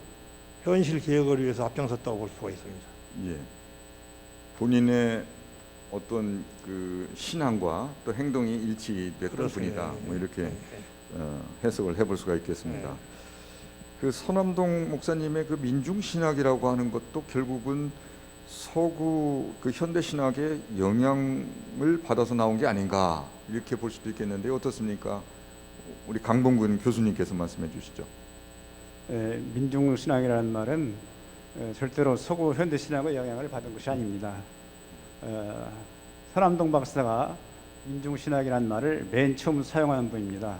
현실 개혁을 위해서 앞장섰다고 볼 수가 있습니다. 예. 본인의 어떤 그 신앙과 또 행동이 일치됐던 그렇습니다. 분이다. 뭐 이렇게 예. 해석을 해볼 수가 있겠습니다. 네. 그 서남동 목사님의 그 민중 신학이라고 하는 것도 결국은 서구 그 현대 신학의 영향을 받아서 나온 게 아닌가 이렇게 볼 수도 있겠는데 어떻습니까? 우리 강봉근 교수님께서 말씀해 주시죠. 민중신앙이라는 말은 절대로 서구 현대신학의 영향을 받은 것이 아닙니다. 서남동 박사가 민중신학이라는 말을 맨 처음 사용한 분입니다.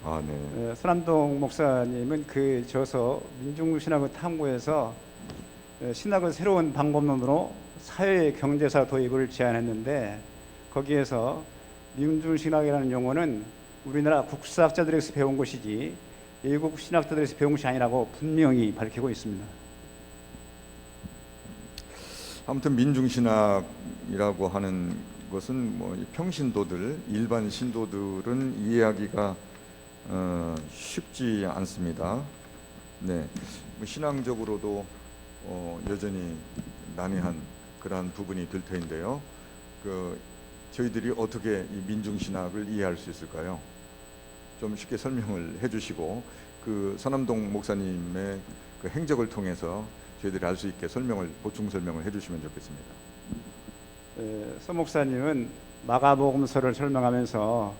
아, 네. 서남동 목사님은 그 저서 민중신학을 탐구해서 신학을 새로운 방법론으로 사회 경제사 도입을 제안했는데 거기에서 민중신학이라는 용어는 우리나라 국사학자들에게서 배운 것이지 외국 신학자들에서 배운 것이 아니라고 분명히 밝히고 있습니다. 아무튼 민중신학이라고 하는 것은 뭐 평신도들, 일반 신도들은 이해하기가 쉽지 않습니다. 네, 뭐 신앙적으로도 여전히 난해한 그러한 부분이 될 터인데요. 저희들이 어떻게 이 민중신학을 이해할 수 있을까요? 좀 쉽게 설명을 해주시고 그 서남동 목사님의 그 행적을 통해서 저희들이 알 수 있게 보충 설명을 해주시면 좋겠습니다. 서 목사님은 마가복음서를 설명하면서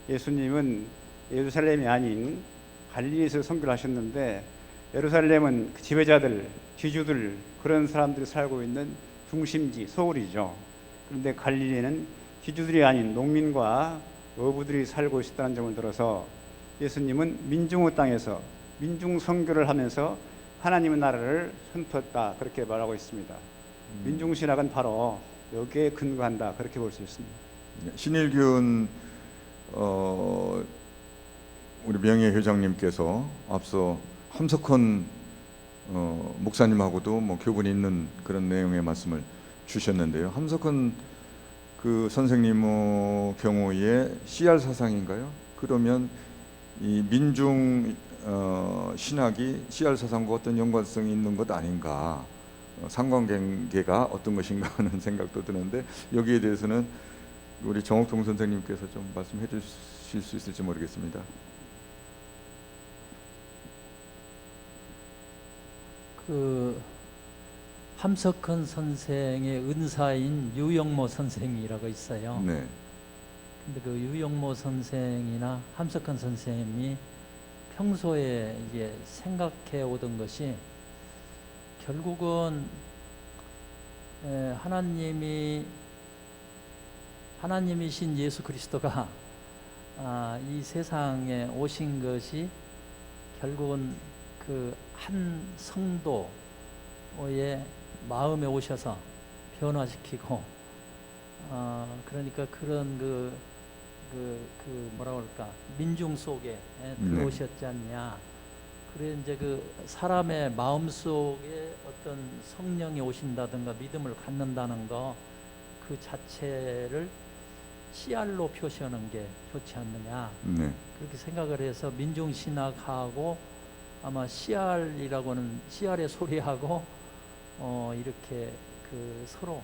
예수님은 예루살렘이 아닌 갈릴리에서 선교를 하셨는데 예루살렘은 그 지배자들, 귀주들 그런 사람들이 살고 있는 중심지, 서울이죠. 그런데 갈릴리는 귀주들이 아닌 농민과 어부들이 살고 있었다는 점을 들어서 예수님은 민중의 땅에서 민중 선교를 하면서 하나님의 나라를 선포했다 그렇게 말하고 있습니다. 민중신학은 바로 여기에 근거한다 그렇게 볼 수 있습니다. 신일균 우리 명예회장님께서 앞서 함석헌 목사님하고도 뭐 교분이 있는 그런 내용의 말씀을 주셨는데요. 함석헌 그 선생님의 경우에 CR 사상인가요? 그러면 이 민중 신학이 CR 사상과 어떤 연관성이 있는 것 아닌가? 상관관계가 어떤 것인가 하는 생각도 드는데 여기에 대해서는 우리 정옥통 선생님께서 좀 말씀해 주실 수 있을지 모르겠습니다. 그 함석헌 선생의 은사인 유영모 선생이라고 있어요. 네. 근데 그 유영모 선생이나 함석헌 선생님이 평소에 이제 생각해 오던 것이 결국은 하나님이신 예수 그리스도가 이 세상에 오신 것이 결국은 그 한 성도의 마음에 오셔서 변화시키고 그러니까 그런 그 뭐라 그럴까 민중 속에 들어오셨지 않냐. 그래 이제 그 사람의 마음 속에 어떤 성령이 오신다든가 믿음을 갖는다는 거 그 자체를 CR로 표시하는 게 좋지 않느냐. 네. 그렇게 생각을 해서 민중신학하고 아마 CR이라고는 CR의 소리하고 이렇게 그 서로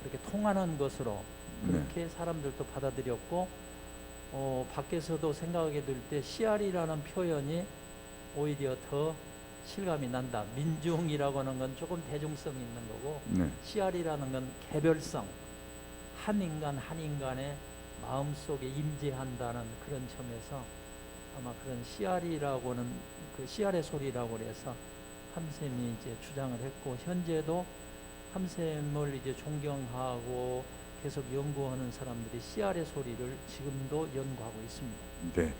그렇게 통하는 것으로 그렇게 사람들도 받아들였고 밖에서도 생각하게 될 때 CR이라는 표현이 오히려 더 실감이 난다. 민중이라고 하는 건 조금 대중성이 있는 거고 네. 씨알이라는 건 개별성, 한 인간 한 인간의 마음속에 임재한다는 그런 점에서 아마 그런 씨알이라고는 그 씨알의 소리라고 그래서 함샘이 이제 주장을 했고, 현재도 함샘을 이제 존경하고 계속 연구하는 사람들이 씨알의 소리를 지금도 연구하고 있습니다. 네.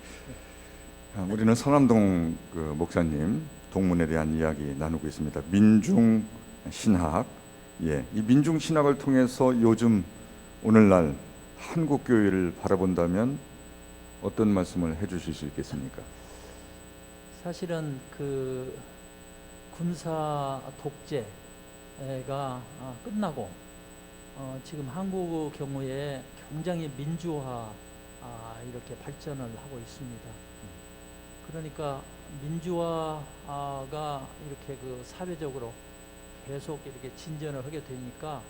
우리는 서남동 그 목사님 동문에 대한 이야기 나누고 있습니다. 민중 신학. 예, 이 민중 신학을 통해서 요즘 오늘날 한국 교회를 바라본다면 어떤 말씀을 해주실 수 있겠습니까? 사실은 그 군사 독재가 끝나고 지금 한국 경우에 굉장히 민주화 이렇게 발전을 하고 있습니다. 그러니까 민주화가 이렇게 그 사회적으로 계속 이렇게 진전을 하게 되니까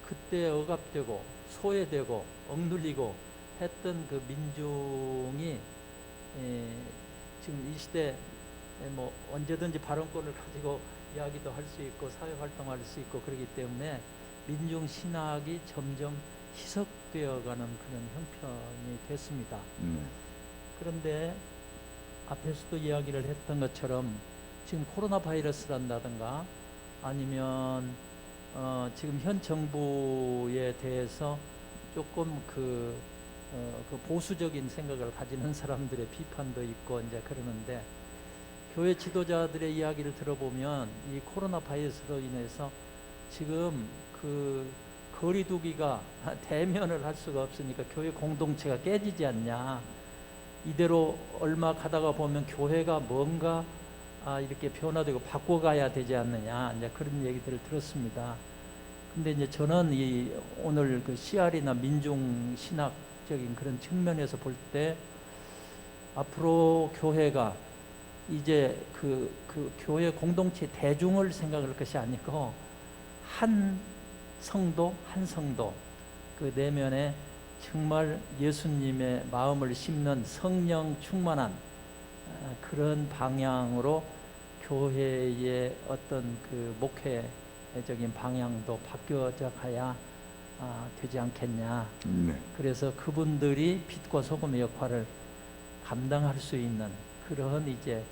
그때 억압되고 소외되고 억눌리고 했던 그 민중이 지금 이 시대에 뭐 언제든지 발언권을 가지고 이야기도 할 수 있고 사회 활동할 수 있고 그렇기 때문에 민중 신학이 점점 희석되어 가는 그런 형편이 됐습니다. 그런데 앞에서도 이야기를 했던 것처럼 지금 코로나 바이러스란다든가 아니면 지금 현 정부에 대해서 조금 그 보수적인 생각을 가지는 사람들의 비판도 있고 이제 그러는데, 교회 지도자들의 이야기를 들어보면 이 코로나 바이러스로 인해서 지금 그 거리두기가 대면을 할 수가 없으니까 교회 공동체가 깨지지 않냐, 이대로 얼마 가다가 보면 교회가 뭔가 이렇게 변화되고 바꿔가야 되지 않느냐, 이제 그런 얘기들을 들었습니다. 근데 이제 저는 이 오늘 그 씨알이나 민중 신학적인 그런 측면에서 볼 때 앞으로 교회가 이제 그 교회 공동체 대중을 생각할 것이 아니고 한 성도 한 성도 그 내면에 정말 예수님의 마음을 심는 성령 충만한 그런 방향으로 교회의 어떤 그 목회적인 방향도 바뀌어져 가야 되지 않겠냐. 네. 그래서 그분들이 빛과 소금의 역할을 감당할 수 있는 그런 이제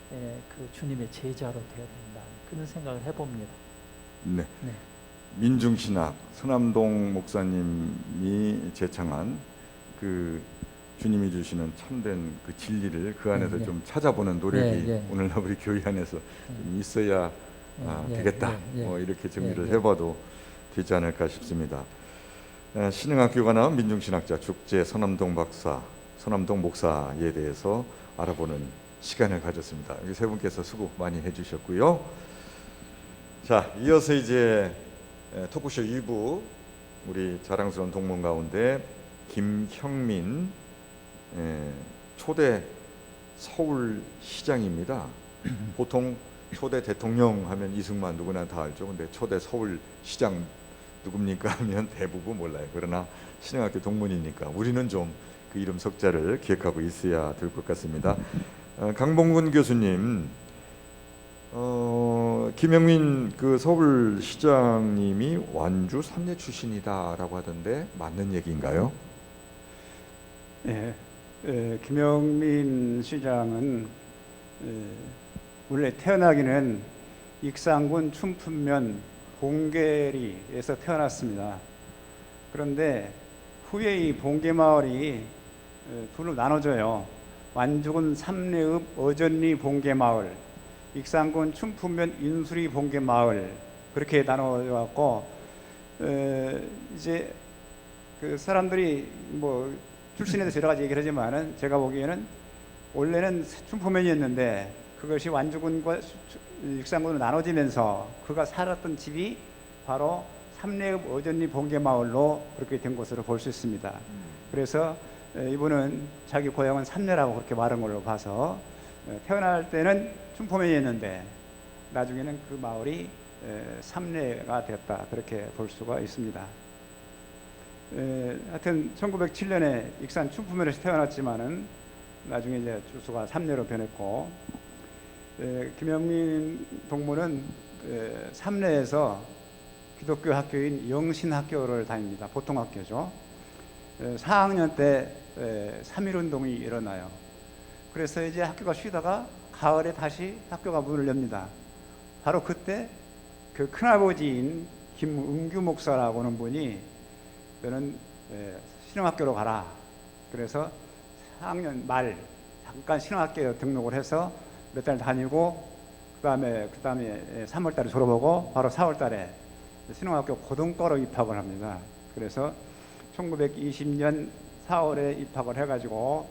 그 주님의 제자로 되어야 된다, 그런 생각을 해봅니다. 네. 네. 민중신학 서남동 목사님이 제창한 그 주님이 주시는 참된 그 진리를 그 안에서 네, 좀 찾아보는 노력이 네, 네. 오늘날 우리 교회 안에서 좀 있어야 네, 되겠다. 네, 네. 뭐 이렇게 정리를 네, 해봐도 되지 않을까 싶습니다. 신흥학교가 나온 민중신학자 죽재 서남동 박사, 서남동 목사에 대해서 알아보는 시간을 가졌습니다. 여기 세 분께서 수고 많이 해주셨고요. 자, 이어서 이제 토크쇼 2부 우리 자랑스러운 동문 가운데 김형민 초대 서울시장입니다. 보통 초대 대통령 하면 이승만 누구나 다 알죠. 근데 초대 서울시장 누굽니까 하면 대부분 몰라요. 그러나 신흥학교 동문이니까 우리는 좀 그 이름 석자를 기억하고 있어야 될 것 같습니다. 강봉근 교수님, 김영민 그 서울시장님이 완주 3례 출신이다라고 하던데 맞는 얘기인가요? 예, 김영민 시장은 원래 태어나기는 익산군 춘풍면 봉계리에서 태어났습니다. 그런데 후에 이 봉계마을이 둘로 나눠져요. 완주군 삼례읍 어전리 봉계마을, 익산군 춘풍면 인수리 봉계마을, 그렇게 나눠져갖고 이제 그 사람들이 뭐 출신에 대해서 여러 가지 얘기를 하지만은 제가 보기에는 원래는 춘포면이었는데 그것이 완주군과 익산군으로 나눠지면서 그가 살았던 집이 바로 삼례읍 어전리 봉계마을로 그렇게 된 것으로 볼 수 있습니다. 그래서 이분은 자기 고향은 삼례라고 그렇게 말한 걸로 봐서 태어날 때는 춘포면이었는데 나중에는 그 마을이 삼례가 됐다, 그렇게 볼 수가 있습니다. 하여튼 1907년에 익산 춘포면에서 태어났지만은 나중에 이제 주소가 삼례로 변했고, 김영민 동무는 삼례에서 기독교 학교인 영신학교를 다닙니다. 보통학교죠. 4학년 때 3.1운동이 일어나요. 그래서 이제 학교가 쉬다가 가을에 다시 학교가 문을 엽니다. 바로 그때 그 큰아버지인 김은규 목사라고 하는 분이 너는 신흥학교로 가라. 그래서 4학년 말 잠깐 신흥학교에 등록을 해서 몇 달 다니고 그다음에 3월 달에 졸업하고 바로 4월 달에 신흥학교 고등과로 입학을 합니다. 그래서 1920년 4월에 입학을 해가지고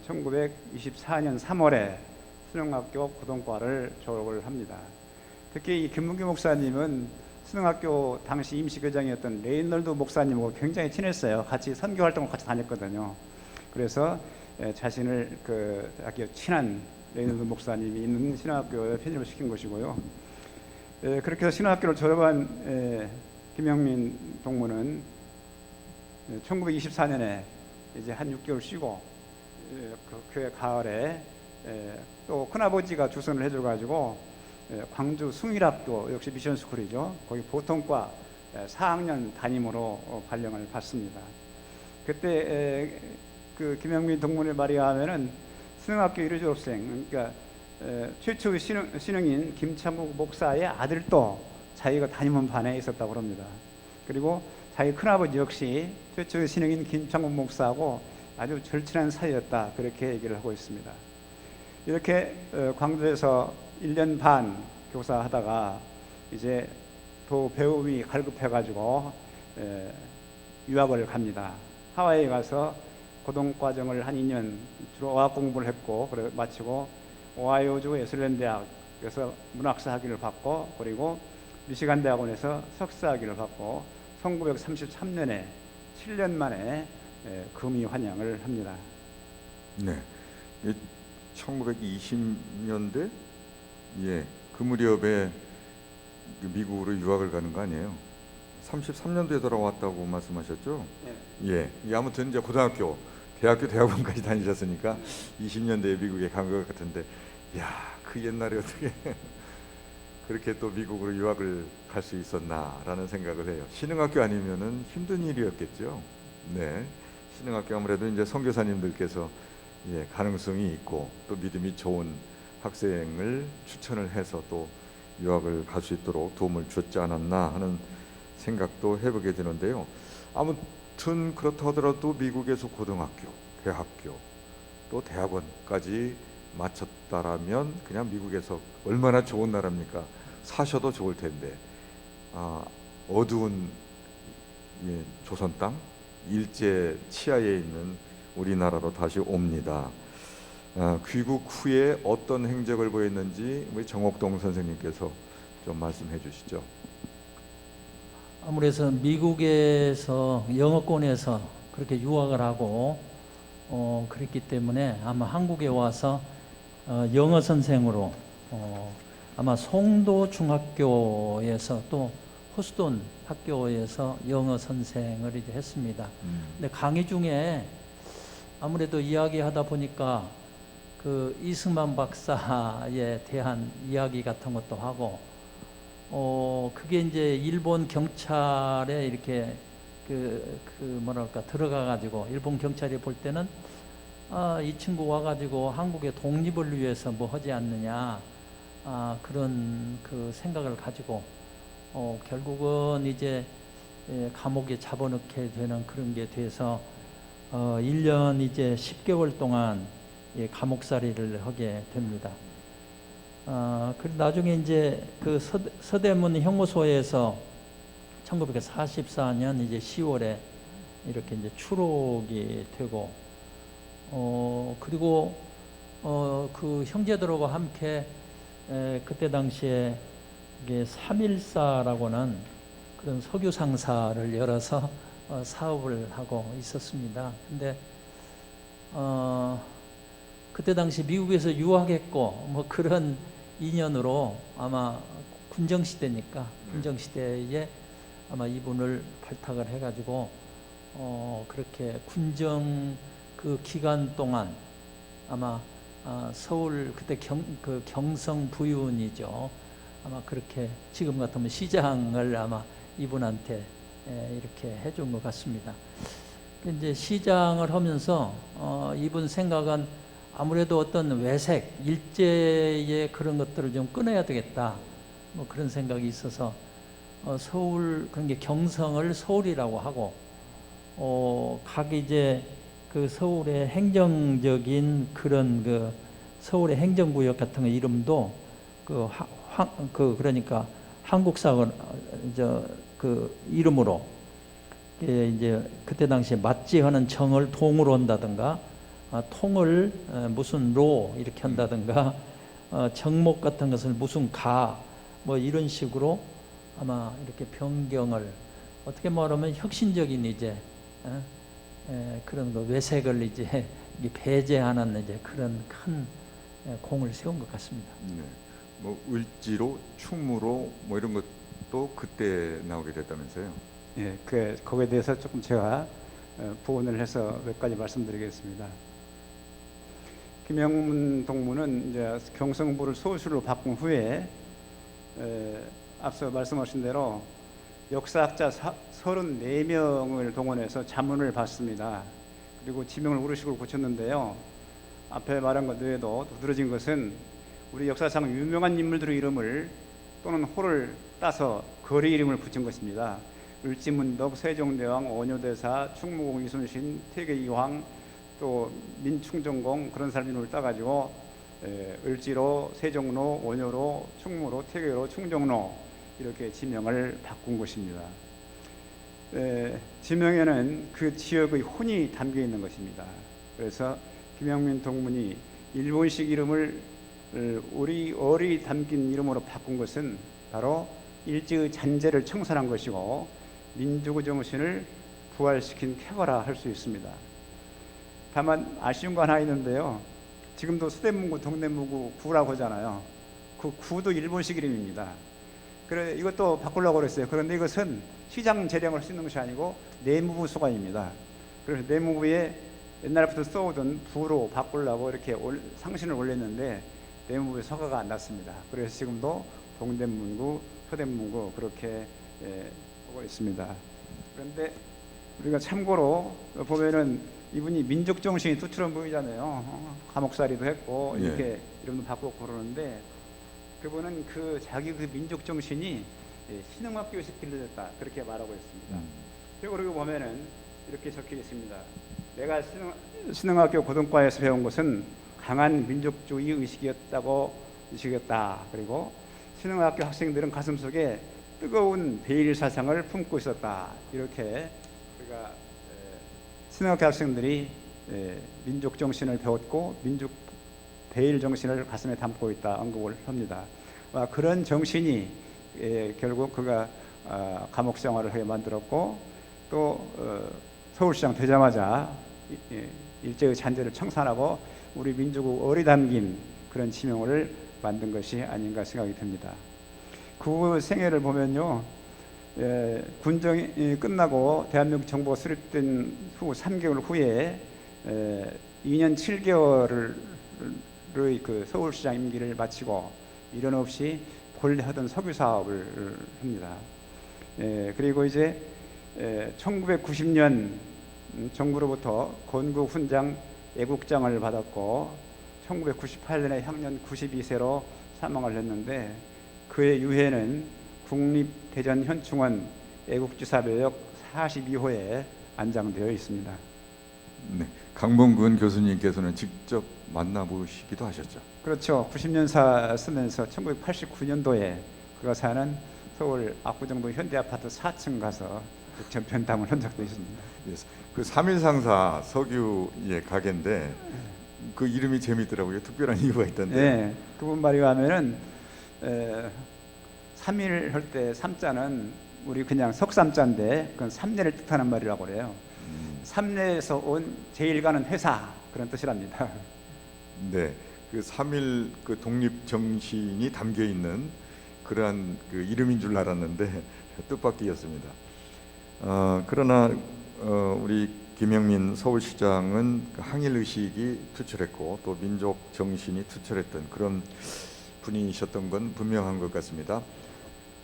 1924년 3월에 신흥학교 고등과를 졸업을 합니다. 특히 이 김문규 목사님은 신흥학교 당시 임시교장이었던 레이널드 목사님하고 굉장히 친했어요. 같이 선교 활동을 같이 다녔거든요. 그래서 자신을 그 학교 친한 레이널드 목사님이 있는 신흥학교에 편입을 시킨 것이고요. 그렇게 해서 신흥학교를 졸업한 김영민 동무는 1924년에 이제 한 6개월 쉬고 그 가을에 또 큰아버지가 주선을 해줘가지고 광주 숭일학교 역시 미션스쿨이죠. 거기 보통과 4학년 담임으로 발령을 받습니다. 그때 그 김영민 동문의 말에 하면은 신흥학교 1호 졸업생, 그러니까 최초의 신흥인 김창국 목사의 아들도 자기가 다니는 반에 있었다고 합니다. 그리고 자기 큰아버지 역시 최초의 신흥인 김창국 목사하고 아주 절친한 사이였다, 그렇게 얘기를 하고 있습니다. 이렇게 광주에서 1년 반 교사하다가 이제 도 배움이 갈급해가지고 유학을 갑니다. 하와이에 가서 고등과정을 한 2년 주로 어학 공부를 했고, 그래 마치고 오하이오주 에슬렌 대학에서 문학사 학위를 받고, 그리고 미시간 대학원에서 석사 학위를 받고 1933년에 7년 만에 금이 환영을 합니다. 네, 1920년대 그 무렵에 미국으로 유학을 가는 거 아니에요? 33년도에 돌아왔다고 말씀하셨죠? 네. 예, 아무튼 이제 고등학교, 대학교, 대학원까지 다니셨으니까 20년대에 미국에 간 것 같은데, 야, 그 옛날에 어떻게 그렇게 또 미국으로 유학을 갈 수 있었나라는 생각을 해요. 신흥학교 아니면은 힘든 일이었겠죠. 네, 신흥학교 아무래도 이제 선교사님들께서 가능성이 있고 또 믿음이 좋은 학생을 추천을 해서 또 유학을 갈 수 있도록 도움을 줬지 않았나 하는 생각도 해보게 되는데요. 아무튼 그렇다 하더라도 미국에서 고등학교, 대학교, 또 대학원까지 마쳤다라면 그냥 미국에서 얼마나 좋은 나라입니까? 사셔도 좋을 텐데, 어두운 조선 땅, 일제 치하에 있는 우리나라로 다시 옵니다. 귀국 후에 어떤 행적을 보였는지 우리 정옥동 선생님께서 좀 말씀해 주시죠. 아무래도 미국에서 영어권에서 그렇게 유학을 하고 그랬기 때문에 아마 한국에 와서 영어 선생으로 아마 송도 중학교에서 또 호스돈 학교에서 영어 선생을 이제 했습니다. 근데 강의 중에 아무래도 이야기하다 보니까 그 이승만 박사에 대한 이야기 같은 것도 하고, 그게 이제 일본 경찰에 이렇게 뭐랄까 들어가 가지고 일본 경찰이 볼 때는 이 친구 와가지고 한국의 독립을 위해서 뭐 하지 않느냐, 그런 그 생각을 가지고 결국은 이제 감옥에 잡아넣게 되는 그런 게 돼서 1년 이제 10개월 동안 감옥살이를 하게 됩니다. 그리고 나중에 이제 그 서대문 형무소에서 1944년 이제 10월에 이렇게 이제 추록이 되고, 그리고 그 형제들하고 함께 그때 당시에 이게 314라고는 그런 석유 상사를 열어서 사업을 하고 있었습니다. 근데 그때 당시 미국에서 유학했고 뭐 그런 인연으로 아마 군정시대니까 군정시대에 아마 이분을 발탁을 해가지고 그렇게 군정 그 기간 동안 아마 서울 그때 경성 부윤이죠. 아마 그렇게 지금 같으면 시장을 아마 이분한테 이렇게 해준 것 같습니다. 이제 시장을 하면서 이분 생각은 아무래도 어떤 외색, 일제의 그런 것들을 좀 끊어야 되겠다. 뭐 그런 생각이 있어서 서울, 그런 게 경성을 서울이라고 하고, 각 이제 그 서울의 행정적인 그런 그 서울의 행정구역 같은 거 이름도 그러니까 한국사원 그 이름으로 이제 그때 당시에 맞지하는 정을 동으로 한다든가, 통을 무슨 로 이렇게 한다든가, 정목 같은 것을 무슨 가 뭐 이런 식으로 아마 이렇게 변경을, 어떻게 말하면 혁신적인 이제 그런 거 외색을 이제 배제하는 이제 그런 큰 공을 세운 것 같습니다. 네. 뭐 을지로, 충무로 뭐 이런 것도 그때 나오게 됐다면서요? 예, 거기에 대해서 조금 제가 부언을 해서 몇 가지 말씀드리겠습니다. 김영문 동무는 이제 경성부를 서울시로 바꾼 후에 앞서 말씀하신 대로 역사학자 34명을 동원해서 자문을 받습니다. 그리고 지명을 우르식으로 고쳤는데요. 앞에 말한 것 외에도 두드러진 것은 우리 역사상 유명한 인물들의 이름을 또는 호를 따서 거리 이름을 붙인 것입니다. 을지문덕, 세종대왕, 원효대사, 충무공 이순신, 태계이황, 또 민충전공 그런 사람 이름을 따가지고 을지로, 세종로, 원효로, 충무로, 태계로, 충정로 이렇게 지명을 바꾼 것입니다. 지명에는 그 지역의 혼이 담겨 있는 것입니다. 그래서 김영민 동문이 일본식 이름을 우리 어리 담긴 이름으로 바꾼 것은 바로 일제의 잔재를 청산한 것이고 민족의 정신을 부활시킨 쾌거라 할 수 있습니다. 다만 아쉬운 거 하나 있는데요. 지금도 수대문구, 동대문구 구라고 하잖아요. 그 구도 일본식 이름입니다. 그래 이것도 바꾸려고 그랬어요. 그런데 이것은 시장 재량을 쓰는 것이 아니고 내무부 소관입니다. 그래서 내무부에 옛날부터 써오던 부로 바꾸려고 이렇게 상신을 올렸는데 내무부의 서가가 안 났습니다. 그래서 지금도 동대문구, 서대문구 그렇게 하고 있습니다. 그런데 우리가 참고로 보면은 이분이 민족 정신이 투철한 분이잖아요. 감옥살이도 했고 이렇게 이름도 바꾸고 그러는데 그분은 자기 민족 정신이 신흥학교에서 길러졌다 그렇게 말하고 있습니다. 그리고 보면은 이렇게 적혀 있습니다. 내가 신흥학교 고등과에서 배운 것은 강한 민족주의 의식이었다. 그리고 신흥학교 학생들은 가슴속에 뜨거운 베일 사상을 품고 있었다. 이렇게 우리가 신흥학교 학생들이 민족 정신을 배웠고 민족 베일 정신을 가슴에 담고 있다 언급을 합니다. 그런 정신이 결국 그가 감옥 생활을 해 만들었고 또 서울시장 되자마자 일제의 잔재를 청산하고 우리 민족의 어리 담긴 그런 지명을 만든 것이 아닌가 생각이 듭니다. 그 생애를 보면요, 군정이 끝나고 대한민국 정부가 수립된 후 3개월 후에 2년 7개월의 그 서울시장 임기를 마치고 미련 없이 본래 하던 석유 사업을 합니다. 그리고 이제 1990년 정부로부터 건국 훈장 애국장을 받았고 1998년에 향년 92세로 사망을 했는데 그의 유해는 국립대전현충원 애국지사묘역 42호에 안장되어 있습니다. 네, 강범근 교수님께서는 직접 만나보시기도 하셨죠? 그렇죠. 90년사 쓰면서 1989년도에 그가 사는 서울 압구정동 현대아파트 4층 가서 전편담을 한 적도 있습니다. 그 3.1상사 석유의 가게인데 그 이름이 재미있더라고요. 특별한 이유가 있던데. 네, 그분 말에 하면은 3일 할 때 3자는 우리 그냥 석삼자인데 그건 3년을 뜻하는 말이라고 그래요. 3년에서 온 제일 가는 회사 그런 뜻이랍니다. 네, 그 3.1 그 독립 정신이 담겨 있는 그러한 그 이름인 줄 알았는데 뜻밖이었습니다. 그러나 우리 김영민 서울시장은 그 항일 의식이 투철했고 또 민족 정신이 투철했던 그런 분이셨던 건 분명한 것 같습니다.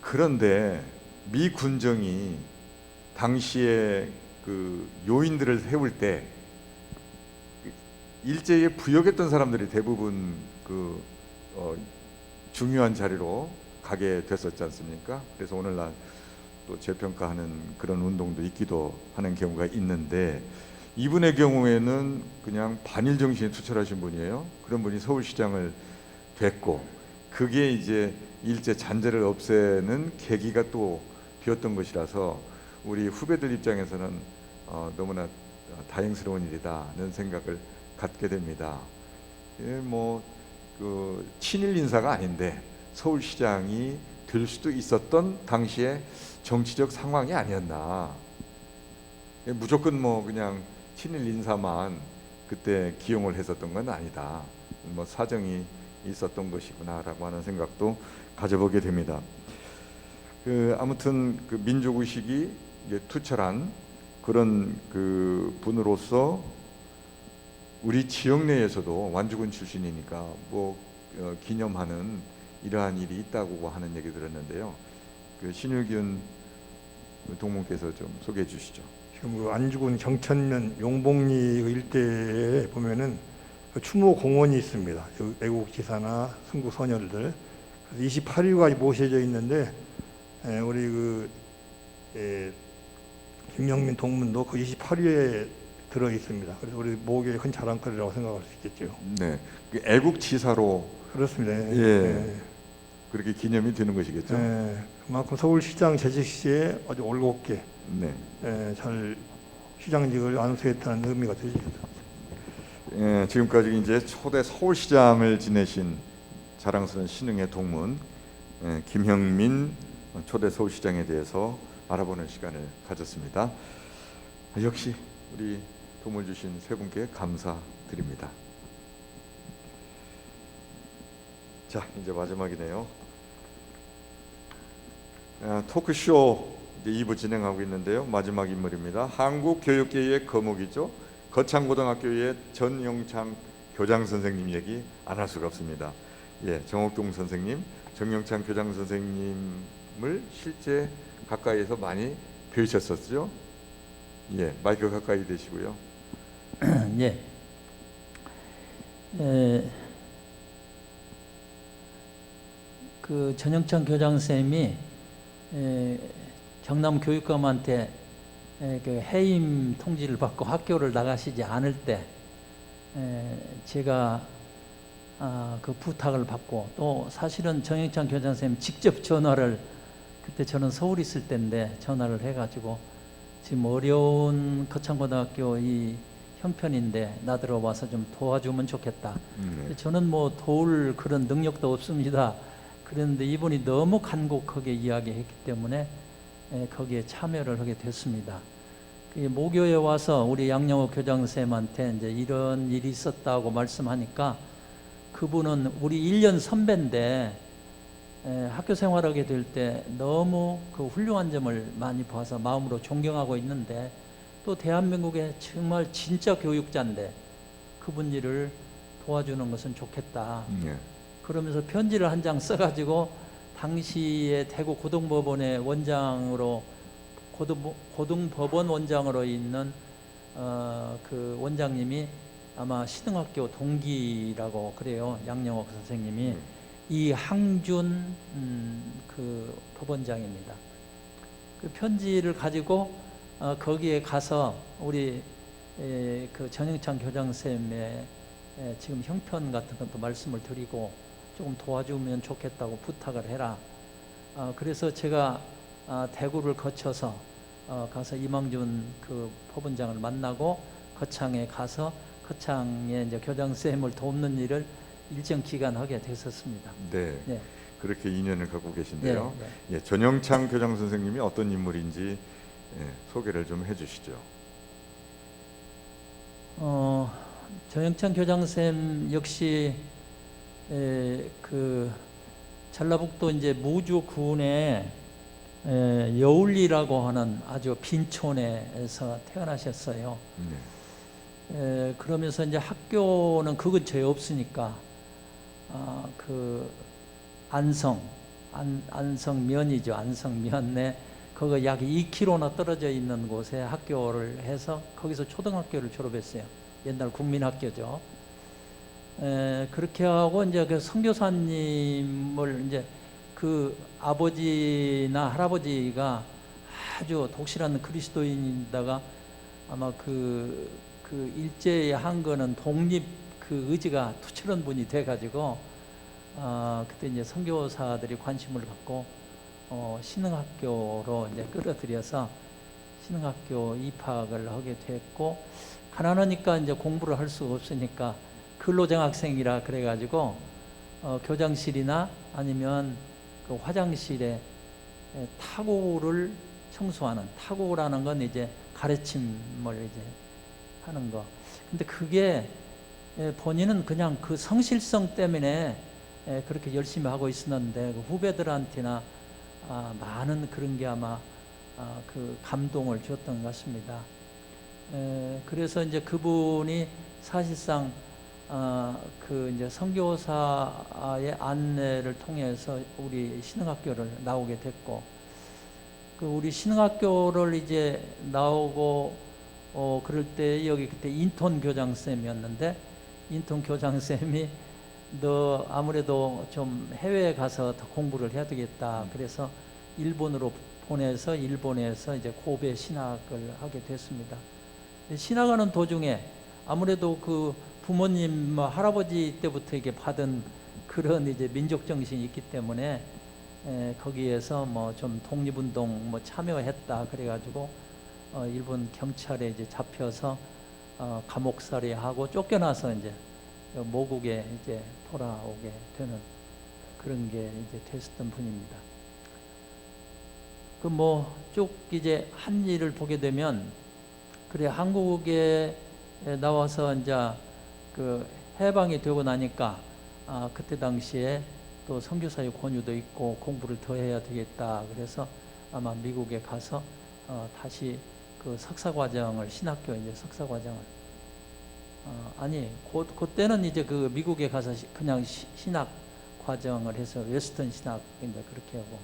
그런데 미 군정이 당시에 그 요인들을 세울 때 일제에 부역했던 사람들이 대부분 그 중요한 자리로 가게 됐었지 않습니까? 그래서 오늘날 또 재평가하는 그런 운동도 있기도 하는 경우가 있는데, 이분의 경우에는 그냥 반일 정신이 투철하신 분이에요. 그런 분이 서울시장을 됐고, 그게 이제 일제 잔재를 없애는 계기가 또 되었던 것이라서 우리 후배들 입장에서는 너무나 다행스러운 일이다는 생각을 갖게 됩니다. 그 친일 인사가 아닌데 서울시장이 될 수도 있었던 당시의 정치적 상황이 아니었나. 무조건 그냥 친일 인사만 그때 기용을 했었던 건 아니다. 사정이 있었던 것이구나라고 하는 생각도 가져보게 됩니다. 아무튼 그 민족 의식이 이제 투철한 그런 그 분으로서 우리 지역 내에서도 완주군 출신이니까 기념하는 이러한 일이 있다고 하는 얘기 들었는데요. 그 신율균 동문께서 좀 소개해 주시죠. 지금 그 안주군 경천면 용복리 일대에 보면은 그 추모 공원이 있습니다. 애국지사나 순구 소녀들 28위가 모셔져 있는데, 우리 김영민 동문도 그 28위에 들어 있습니다. 그래서 우리 모교의 큰 자랑거리라고 생각할 수 있겠죠. 네, 그 애국지사로 그렇습니다. 예, 그렇게 기념이 되는 것이겠죠. 그만큼 서울시장 재직 시에 아주 올곧게 네. 잘 시장직을 안수했다는 의미가 되죠. 지금까지 이제 초대 서울시장을 지내신 자랑스러운 신흥의 동문 김형민 초대 서울시장에 대해서 알아보는 시간을 가졌습니다. 역시 우리 도움을 주신 세 분께 감사드립니다. 자, 이제 마지막이네요. 토크쇼 이제 2부 진행하고 있는데요. 마지막 인물입니다. 한국교육계의 거목이죠. 거창고등학교의 전영창 교장 선생님 얘기 안 할 수가 없습니다. 예, 정옥동 선생님, 정영창 교장 선생님을 실제 가까이에서 많이 뵈셨었죠. 예, 마이크 가까이 대시고요. 예. 그 전영창 교장 쌤이 경남 교육감한테 그 해임 통지를 받고 학교를 나가시지 않을 때 제가 그 부탁을 받고, 또 사실은 정영창 교장 쌤 직접 전화를, 그때 저는 서울 있을 때인데 전화를 해가지고 지금 어려운 거창고등학교 이 형편인데 나들어 와서 좀 도와주면 좋겠다. 저는 도울 그런 능력도 없습니다. 그런데 이분이 너무 간곡하게 이야기했기 때문에 거기에 참여를 하게 됐습니다. 모교에 와서 우리 양영호 교장쌤한테 이제 이런 일이 있었다고 말씀하니까, 그분은 우리 1년 선배인데 학교 생활하게 될 때 너무 그 훌륭한 점을 많이 봐서 마음으로 존경하고 있는데, 또 대한민국의 정말 진짜 교육자인데 그분 일을 도와주는 것은 좋겠다. 그러면서 편지를 한 장 써가지고 당시에 대구 고등법원의 원장으로, 고등법원 원장으로 있는 그 원장님이 아마 신흥학교 동기라고 그래요. 양영옥 선생님이. 이항준 그 법원장입니다. 그 편지를 가지고 거기에 가서 우리 그 전영창 교장쌤의 지금 형편 같은 것도 말씀을 드리고 조금 도와주면 좋겠다고 부탁을 해라. 그래서 제가 대구를 거쳐서 가서 이망준 그 법원장을 만나고 거창에 가서 거창의 이제 교장쌤을 돕는 일을 일정 기간 하게 됐었습니다. 네. 네. 그렇게 인연을 갖고 계신데요. 네. 예, 전영창 교장 선생님이 어떤 인물인지 소개를 좀 해주시죠. 전영창 교장쌤 역시 그 전라북도 이제 무주군에 여울리라고 하는 아주 빈촌에서 태어나셨어요. 그러면서 이제 학교는 그 근처에 없으니까 그 안성면이죠. 안성면에 그거 약 2km나 떨어져 있는 곳에 학교를 해서 거기서 초등학교를 졸업했어요. 옛날 국민학교죠. 그렇게 하고 이제 그 선교사님을 이제 그 아버지나 할아버지가 아주 독실한 그리스도인이다가 아마 그 일제에 한 거는 독립 그 의지가 투철한 분이 돼가지고 그때 이제 선교사들이 관심을 갖고 신흥학교로 이제 끌어들여서 신흥학교 입학을 하게 됐고, 가난하니까 이제 공부를 할 수가 없으니까 근로장학생이라 그래가지고 교장실이나 아니면 그 화장실에 타고를 청소하는, 타고라는 건 이제 가르침을 이제 하는 거. 근데 그게 본인은 그냥 그 성실성 때문에 그렇게 열심히 하고 있었는데 그 후배들한테나 많은 그런 게 아마 그 감동을 줬던 것 같습니다. 그래서 이제 그분이 사실상 그 이제 선교사의 안내를 통해서 우리 신흥학교를 나오게 됐고, 그 우리 신흥학교를 이제 나오고 그럴 때 여기 그때 인턴 교장쌤이었는데, 인턴 교장쌤이 너 아무래도 좀 해외에 가서 더 공부를 해야 되겠다. 그래서 일본으로 보내서 일본에서 이제 고베 신학을 하게 됐습니다. 신학하는 도중에 아무래도 그 부모님, 할아버지 때부터 이렇게 받은 그런 이제 민족 정신이 있기 때문에 거기에서 뭐 좀 독립운동 뭐 참여했다 그래가지고 일본 경찰에 이제 잡혀서 감옥살이 하고 쫓겨나서 이제 모국에 이제 돌아오게 되는 그런 게 이제 됐었던 분입니다. 그 뭐 쭉 이제 한 일을 보게 되면, 그래 한국에 나와서 이제 그 해방이 되고 나니까 그때 당시에 또 선교사의 권유도 있고 공부를 더 해야 되겠다. 그래서 아마 미국에 가서 다시 그 석사과정을, 신학교 이제 석사과정을 그때는 이제 그 미국에 가서 그냥 신학 과정을 해서 웨스턴 신학 이제 그렇게 하고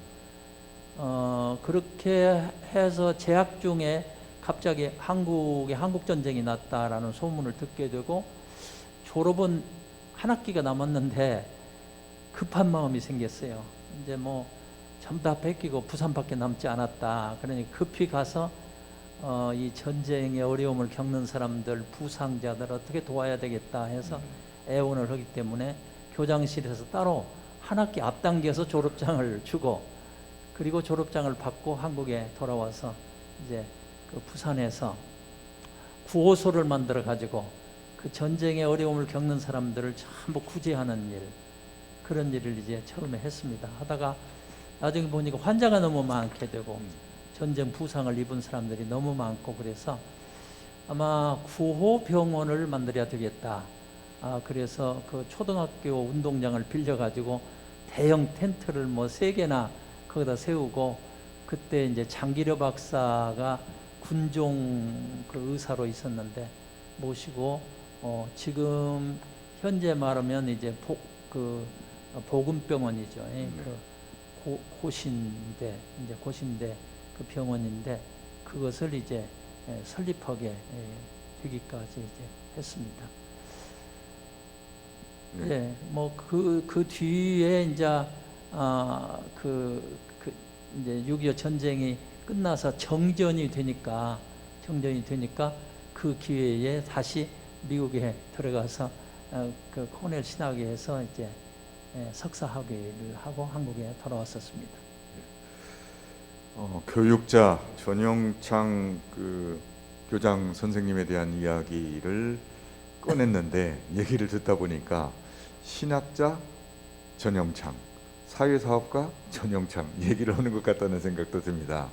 그렇게 해서 재학 중에 갑자기 한국에 한국 전쟁이 났다라는 소문을 듣게 되고, 졸업은 한 학기가 남았는데 급한 마음이 생겼어요. 이제 뭐 전부 다 뺏기고 부산밖에 남지 않았다. 그러니 급히 가서 이 전쟁의 어려움을 겪는 사람들, 부상자들 어떻게 도와야 되겠다 해서 애원을 하기 때문에 교장실에서 따로 한 학기 앞당겨서 졸업장을 주고, 그리고 졸업장을 받고 한국에 돌아와서 이제 그 부산에서 구호소를 만들어 가지고 그 전쟁의 어려움을 겪는 사람들을 전부 구제하는 일, 그런 일을 이제 처음에 했습니다. 하다가 나중에 보니까 환자가 너무 많게 되고 전쟁 부상을 입은 사람들이 너무 많고, 그래서 아마 구호병원을 만들어야 되겠다. 그래서 그 초등학교 운동장을 빌려가지고 대형 텐트를 뭐 3개나 거기다 세우고, 그때 이제 장기려 박사가 군종 그 의사로 있었는데 모시고 지금 현재 말하면 이제 보건병원이죠. 그 고신대, 이제 고신대 그 병원인데 그것을 이제 설립하게 되기까지 이제 했습니다. 네, 뭐 그 뒤에 이제 이제 6.25 전쟁이 끝나서 정전이 되니까 그 기회에 다시 미국에 들어가서 그 코넬 신학회에서 이제 석사 학위를 하고 한국에 돌아왔었습니다. 교육자 전영창 그 교장 선생님에 대한 이야기를 꺼냈는데 얘기를 듣다 보니까 신학자 전영창, 사회사업가 전영창 얘기를 하는 것 같다는 생각도 듭니다.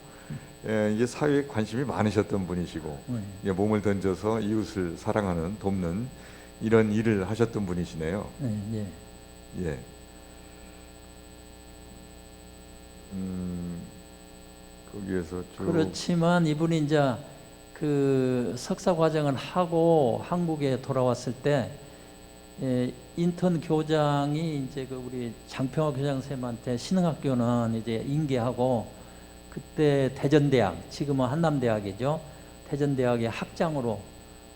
이제 사회에 관심이 많으셨던 분이시고 이제 몸을 던져서 이웃을 사랑하는, 돕는 이런 일을 하셨던 분이시네요. 네, 예. 위해서 쭉 그렇지만 이분이 이제 그 석사 과정을 하고 한국에 돌아왔을 때 인턴 교장이 이제 그 우리 장평화 교장 선생님한테 신흥학교는 이제 인계하고 그때 대전대학, 지금은 한남대학이죠. 대전대학의 학장으로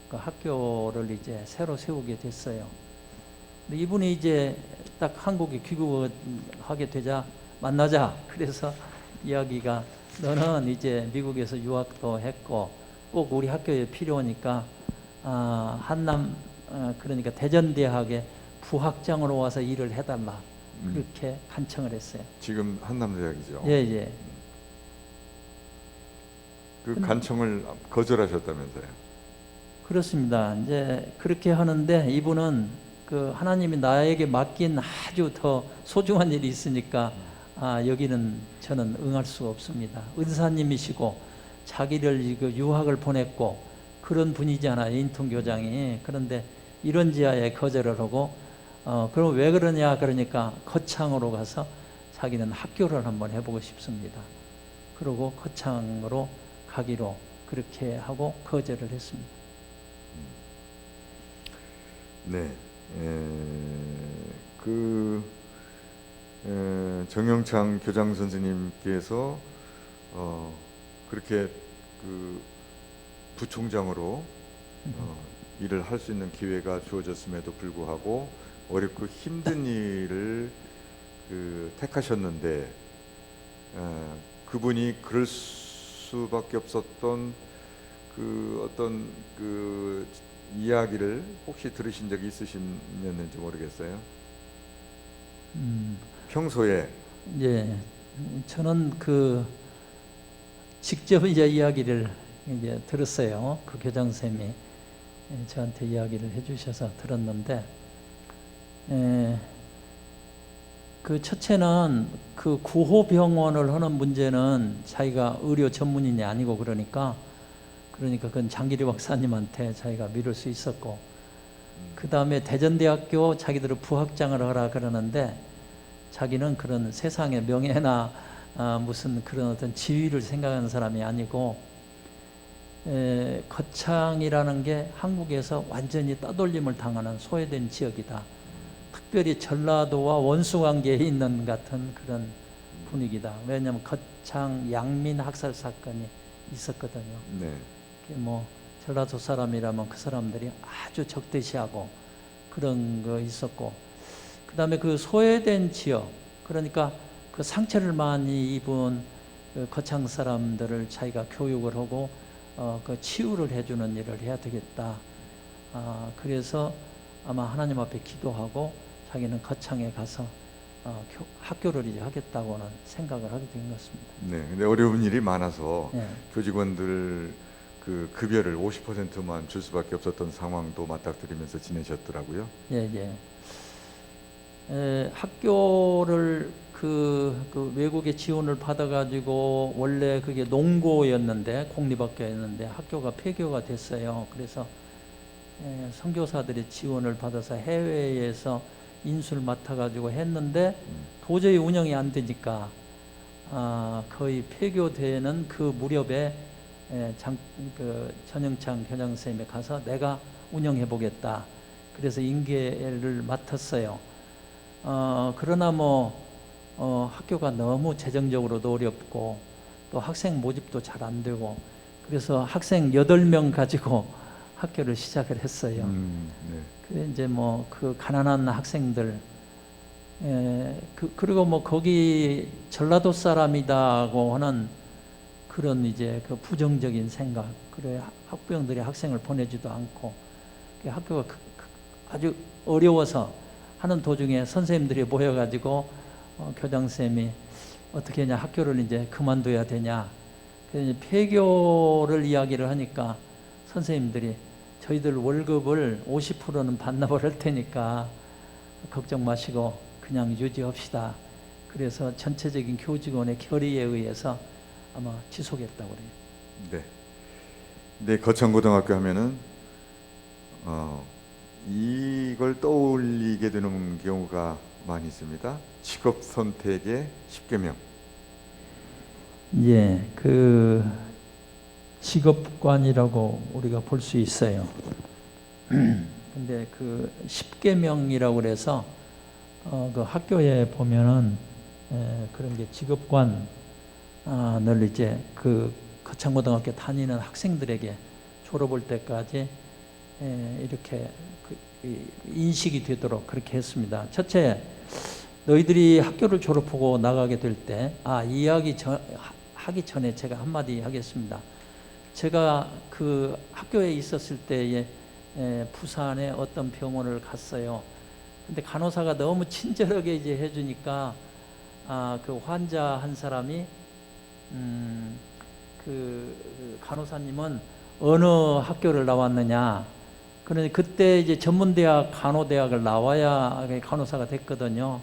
그 학교를 이제 새로 세우게 됐어요. 근데 이분이 이제 딱 한국에 귀국하게 되자 만나자. 그래서 이야기가 너는 이제 미국에서 유학도 했고 꼭 우리 학교에 필요하니까 한남 그러니까 대전대학의 부학장으로 와서 일을 해달라. 그렇게 간청을 했어요. 지금 한남대학이죠. 예, 예. 그 간청을 거절하셨다면서요? 그렇습니다. 이제 그렇게 하는데 이분은 그 하나님이 나에게 맡긴 아주 더 소중한 일이 있으니까 여기는 저는 응할 수 없습니다. 은사님이시고 자기를 이거 유학을 보냈고 그런 분이잖아요. 인턴 교장이. 그런데 이런 지하에 거절을 하고 그럼 왜 그러냐 그러니까 거창으로 가서 자기는 학교를 한번 해보고 싶습니다. 그러고 거창으로 가기로 그렇게 하고 거절을 했습니다. 네, 정영창 교장 선생님께서 그렇게 그 부총장으로 일을 할 수 있는 기회가 주어졌음에도 불구하고 어렵고 힘든 일을 택하셨는데 그분이 그럴 수밖에 없었던 그 어떤 그 이야기를 혹시 들으신 적이 있으셨는지 모르겠어요. 평소에 예, 저는 그 직접 이제 이야기를 이제 들었어요. 그 교장 선생님이 저한테 이야기를 해주셔서 들었는데, 그 첫째는 그 구호병원을 하는 문제는 자기가 의료 전문인이 아니고 그러니까 그건 장기리 박사님한테 자기가 미룰 수 있었고, 그 다음에 대전대학교 자기들은 부학장을 하라 그러는데 자기는 그런 세상의 명예나 무슨 그런 어떤 지위를 생각하는 사람이 아니고, 거창이라는 게 한국에서 완전히 따돌림을 당하는 소외된 지역이다. 특별히 전라도와 원수관계에 있는 같은 그런 분위기다. 왜냐하면 거창 양민 학살 사건이 있었거든요. 네. 뭐 전라도 사람이라면 그 사람들이 아주 적대시하고 그런 거 있었고, 그 다음에 그 소외된 지역, 그러니까 그 상처를 많이 입은 그 거창 사람들을 자기가 교육을 하고 그 치유를 해주는 일을 해야 되겠다. 그래서 아마 하나님 앞에 기도하고 자기는 거창에 가서 학교를 이제 하겠다고는 생각을 하게 된 것 같습니다. 네. 근데 어려운 일이 많아서 예. 교직원들 그 급여를 50%만 줄 수밖에 없었던 상황도 맞닥뜨리면서 지내셨더라고요. 예, 예. 학교를 그 외국의 지원을 받아가지고 원래 그게 농고였는데 공립학교였는데 학교가 폐교가 됐어요. 그래서 선교사들의 지원을 받아서 해외에서 인수를 맡아가지고 했는데 도저히 운영이 안 되니까 거의 폐교되는 그 무렵에 전영창 교장 선생님이 가서 내가 운영해 보겠다. 그래서 인계를 맡았어요. 그러나 학교가 너무 재정적으로도 어렵고 또 학생 모집도 잘 안 되고 그래서 학생 8명 가지고 학교를 시작을 했어요. 네. 그래 이제 그 가난한 학생들 그리고 거기 전라도 사람이다고 하는 그런 이제 그 부정적인 생각, 그래 학부형들이 학생을 보내지도 않고 학교가 아주 어려워서 하는 도중에 선생님들이 모여가지고 교장 쌤이 어떻게 하냐, 학교를 이제 그만둬야 되냐. 그래서 폐교를 이야기를 하니까 선생님들이 저희들 월급을 50%는 반납을 할 테니까 걱정 마시고 그냥 유지합시다. 그래서 전체적인 교직원의 결의에 의해서 아마 지속했다고 그래요. 네. 네, 거창고등학교 하면은 이걸 떠올리게 되는 경우가 많이 있습니다. 직업 선택의 10계명. 예, 그 직업관이라고 우리가 볼 수 있어요. 근데 그 10계명이라고 그래서 그 학교에 보면은 그런 게 직업관을 이제 그 거창고등학교 다니는 학생들에게 졸업할 때까지 이렇게 인식이 되도록 그렇게 했습니다. 첫째, 너희들이 학교를 졸업하고 나가게 될 때, 하기 전에 제가 한마디 하겠습니다. 제가 그 학교에 있었을 때에 부산에 어떤 병원을 갔어요. 근데 간호사가 너무 친절하게 이제 해주니까 그 환자 한 사람이 그 간호사님은 어느 학교를 나왔느냐. 그러니 그때 이제 전문대학 간호대학을 나와야 간호사가 됐거든요.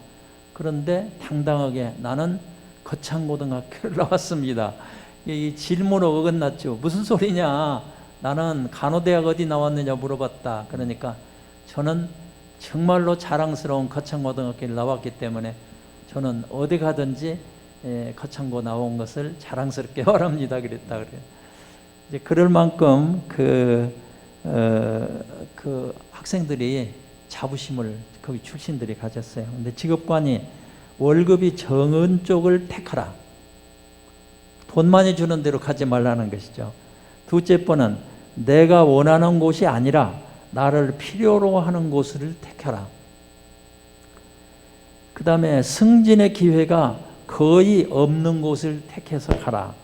그런데 당당하게 나는 거창고등학교를 나왔습니다. 이 질문은 어긋났죠. 무슨 소리냐? 나는 간호대학 어디 나왔느냐 물어봤다. 그러니까 저는 정말로 자랑스러운 거창고등학교를 나왔기 때문에 저는 어디 가든지 거창고 나온 것을 자랑스럽게 말합니다. 그랬다 그래요. 이제 그럴 만큼 그 학생들이 자부심을 거기 출신들이 가졌어요. 근데 직업관이 월급이 적은 쪽을 택하라. 돈 많이 주는 대로 가지 말라는 것이죠. 둘째 번은 내가 원하는 곳이 아니라 나를 필요로 하는 곳을 택하라. 그 다음에 승진의 기회가 거의 없는 곳을 택해서 가라.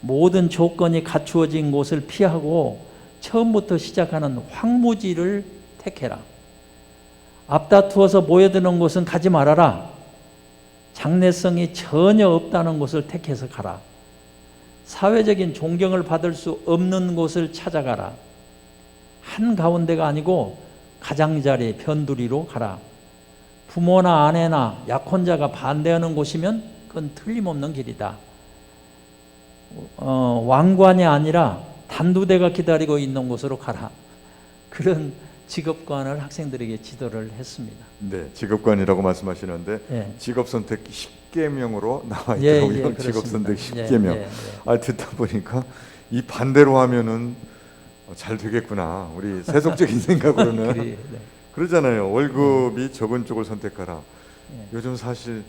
모든 조건이 갖추어진 곳을 피하고 처음부터 시작하는 황무지를 택해라. 앞다투어서 모여드는 곳은 가지 말아라. 장래성이 전혀 없다는 곳을 택해서 가라. 사회적인 존경을 받을 수 없는 곳을 찾아가라. 한가운데가 아니고 가장자리 변두리로 가라. 부모나 아내나 약혼자가 반대하는 곳이면 그건 틀림없는 길이다. 왕관이 아니라 단두대가 기다리고 있는 곳으로 가라. 그런 직업관을 학생들에게 지도를 했습니다. 네, 직업관이라고 말씀하시는데 예. 직업 선택 10계명으로 나와 예, 있더라고요. 예, 직업 선택 그렇습니다. 10계명. 예, 듣다 보니까 이 반대로 하면은 잘 되겠구나. 우리 세속적인 생각으로는 네. 그러잖아요. 월급이 적은 쪽을 선택하라. 예. 요즘 사실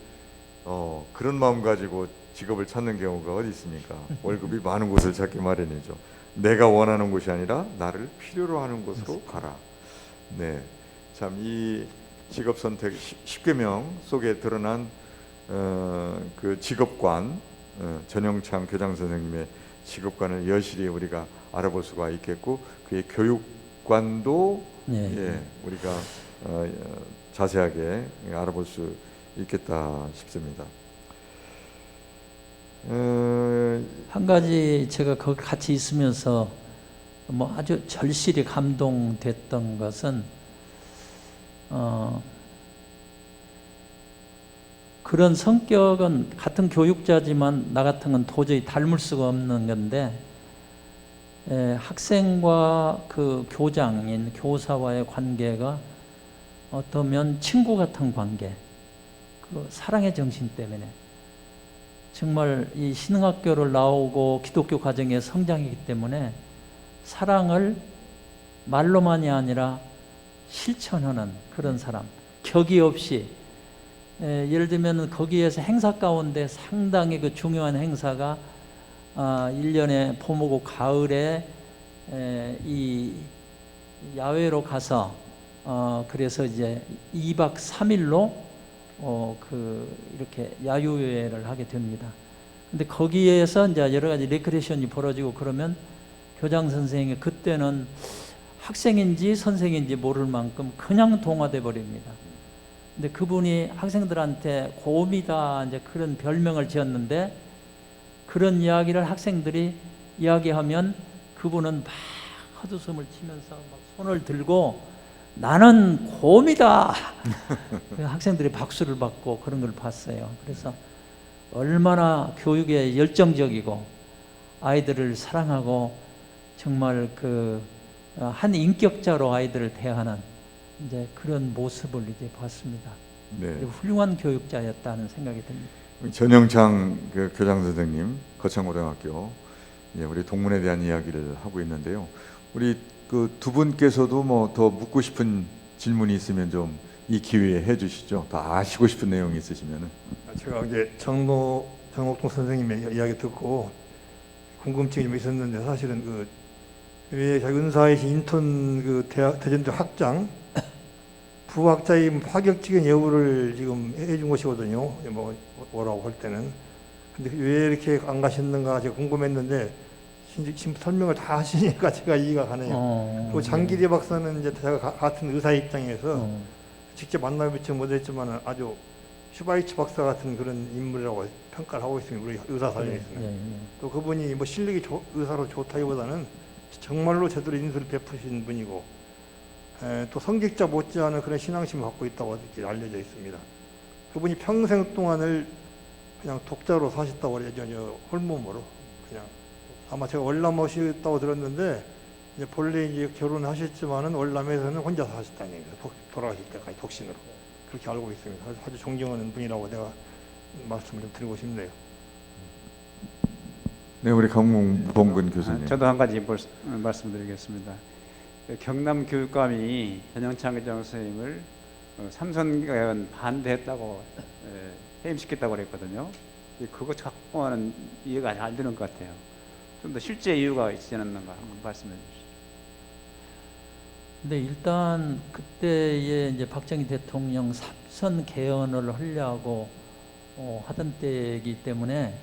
그런 마음 가지고 직업을 찾는 경우가 어디 있습니까? 월급이 많은 곳을 찾기 마련이죠. 내가 원하는 곳이 아니라 나를 필요로 하는 곳으로 가라. 네, 참 이 직업 선택 10계명 속에 드러난 그 직업관, 전영창 교장 선생님의 직업관을 여실히 우리가 알아볼 수가 있겠고, 그의 교육관도 예. 우리가 자세하게 알아볼 수 있겠다 싶습니다. 한 가지 제가 거기 같이 있으면서 뭐 아주 절실히 감동됐던 것은 그런 성격은 같은 교육자지만 나 같은 건 도저히 닮을 수가 없는 건데 학생과 그 교장인 교사와의 관계가 어떠면 친구 같은 관계, 그 사랑의 정신 때문에 정말 이 신흥학교를 나오고 기독교 가정의 성장이기 때문에 사랑을 말로만이 아니라 실천하는 그런 사람, 격이 없이 예를 들면 거기에서 행사 가운데 상당히 그 중요한 행사가 1년에 봄하고 가을에 이 야외로 가서 그래서 이제 2박 3일로 이렇게 야유회를 하게 됩니다. 근데 거기에서 이제 여러 가지 레크레이션이 벌어지고 그러면 교장 선생님이 그때는 학생인지 선생인지 모를 만큼 그냥 동화돼 버립니다. 근데 그분이 학생들한테 곰이다 이제 그런 별명을 지었는데 그런 이야기를 학생들이 이야기하면 그분은 막 헛웃음을 치면서 막 손을 들고 나는 곰이다. 학생들이 박수를 받고 그런 걸 봤어요. 그래서 얼마나 교육에 열정적이고 아이들을 사랑하고 정말 한 인격자로 아이들을 대하는 이제 그런 모습을 이제 봤습니다. 네. 훌륭한 교육자였다는 생각이 듭니다. 전영창 그 교장 선생님, 거창고등학교, 우리 동문에 대한 이야기를 하고 있는데요. 우리 그 두 분께서도 뭐 더 묻고 싶은 질문이 있으면 좀 이 기회에 해주시죠. 더 아시고 싶은 내용이 있으시면은. 제가 이제 정옥동 선생님의 이야기 듣고 궁금증이 좀 있었는데, 사실은 왜 자기 은사이신 인턴 대전대 학장 부학자의 파격적인 예우를 지금 해준 것이거든요. 뭐라고 할 때는. 근데 왜 이렇게 안 가셨는가 제가 궁금했는데, 지금 설명을 다 하시니까 제가 이해가 가네요. 그리고 장기대 박사는 이제 제가 같은 의사 입장에서 직접 만나뵙지 못했지만 아주 슈바이츠 박사 같은 그런 인물이라고 평가를 하고 있습니다. 우리 의사 사회에서는. 또 그분이 뭐 실력이 의사로 좋다기보다는 정말로 제대로 인수를 베푸신 분이고, 또 성직자 못지않은 그런 신앙심을 갖고 있다고 이렇게 알려져 있습니다. 그분이 평생 동안을 그냥 독자로 사셨다고 그러죠. 홀몸으로 그냥. 아마 제가 월남오셨다고 들었는데, 이제 본래 이제 결혼하셨지만은 월남에서는 혼자 사셨다는 얘기예요. 돌아가실 때까지 독신으로. 그렇게 알고 있습니다. 아주 존경하는 분이라고 내가 말씀을 좀 드리고 싶네요. 네, 우리 강봉근 교수님. 저도 한 가지 말씀드리겠습니다. 경남 교육감이 전영창 교장 선생님을 삼선개헌 반대했다고 해임시켰다고 그랬거든요. 그거 자꾸는 이해가 안 되는 것 같아요. 좀 더 실제 이유가 있지 않았는가 한번 말씀해 주시죠. 근데 일단 그때에 이제 박정희 대통령 삼선 개헌을 하려고 하던 때이기 때문에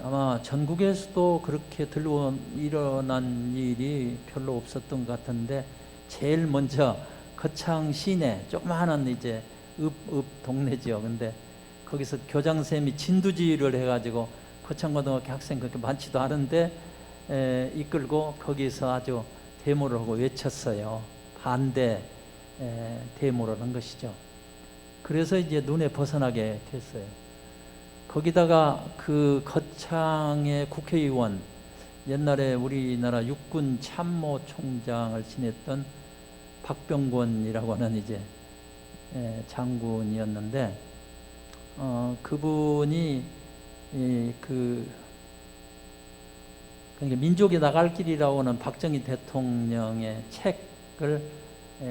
아마 전국에서도 그렇게 일어난 일이 별로 없었던 것 같은데, 제일 먼저 거창 시내 조그마한 이제 읍 동네죠. 근데 거기서 교장 선생님이 진두지휘를 해가지고 거창고등학교 학생 그렇게 많지도 않은데 이끌고 거기서 아주 데모를 하고 외쳤어요. 반대 데모를 한 것이죠. 그래서 이제 눈에 벗어나게 됐어요. 거기다가 그 거창의 국회의원, 옛날에 우리나라 육군 참모총장을 지냈던 박병권이라고 하는 이제 장군이었는데, 그분이 그러니까 민족이 나갈 길이라고 하는 박정희 대통령의 책을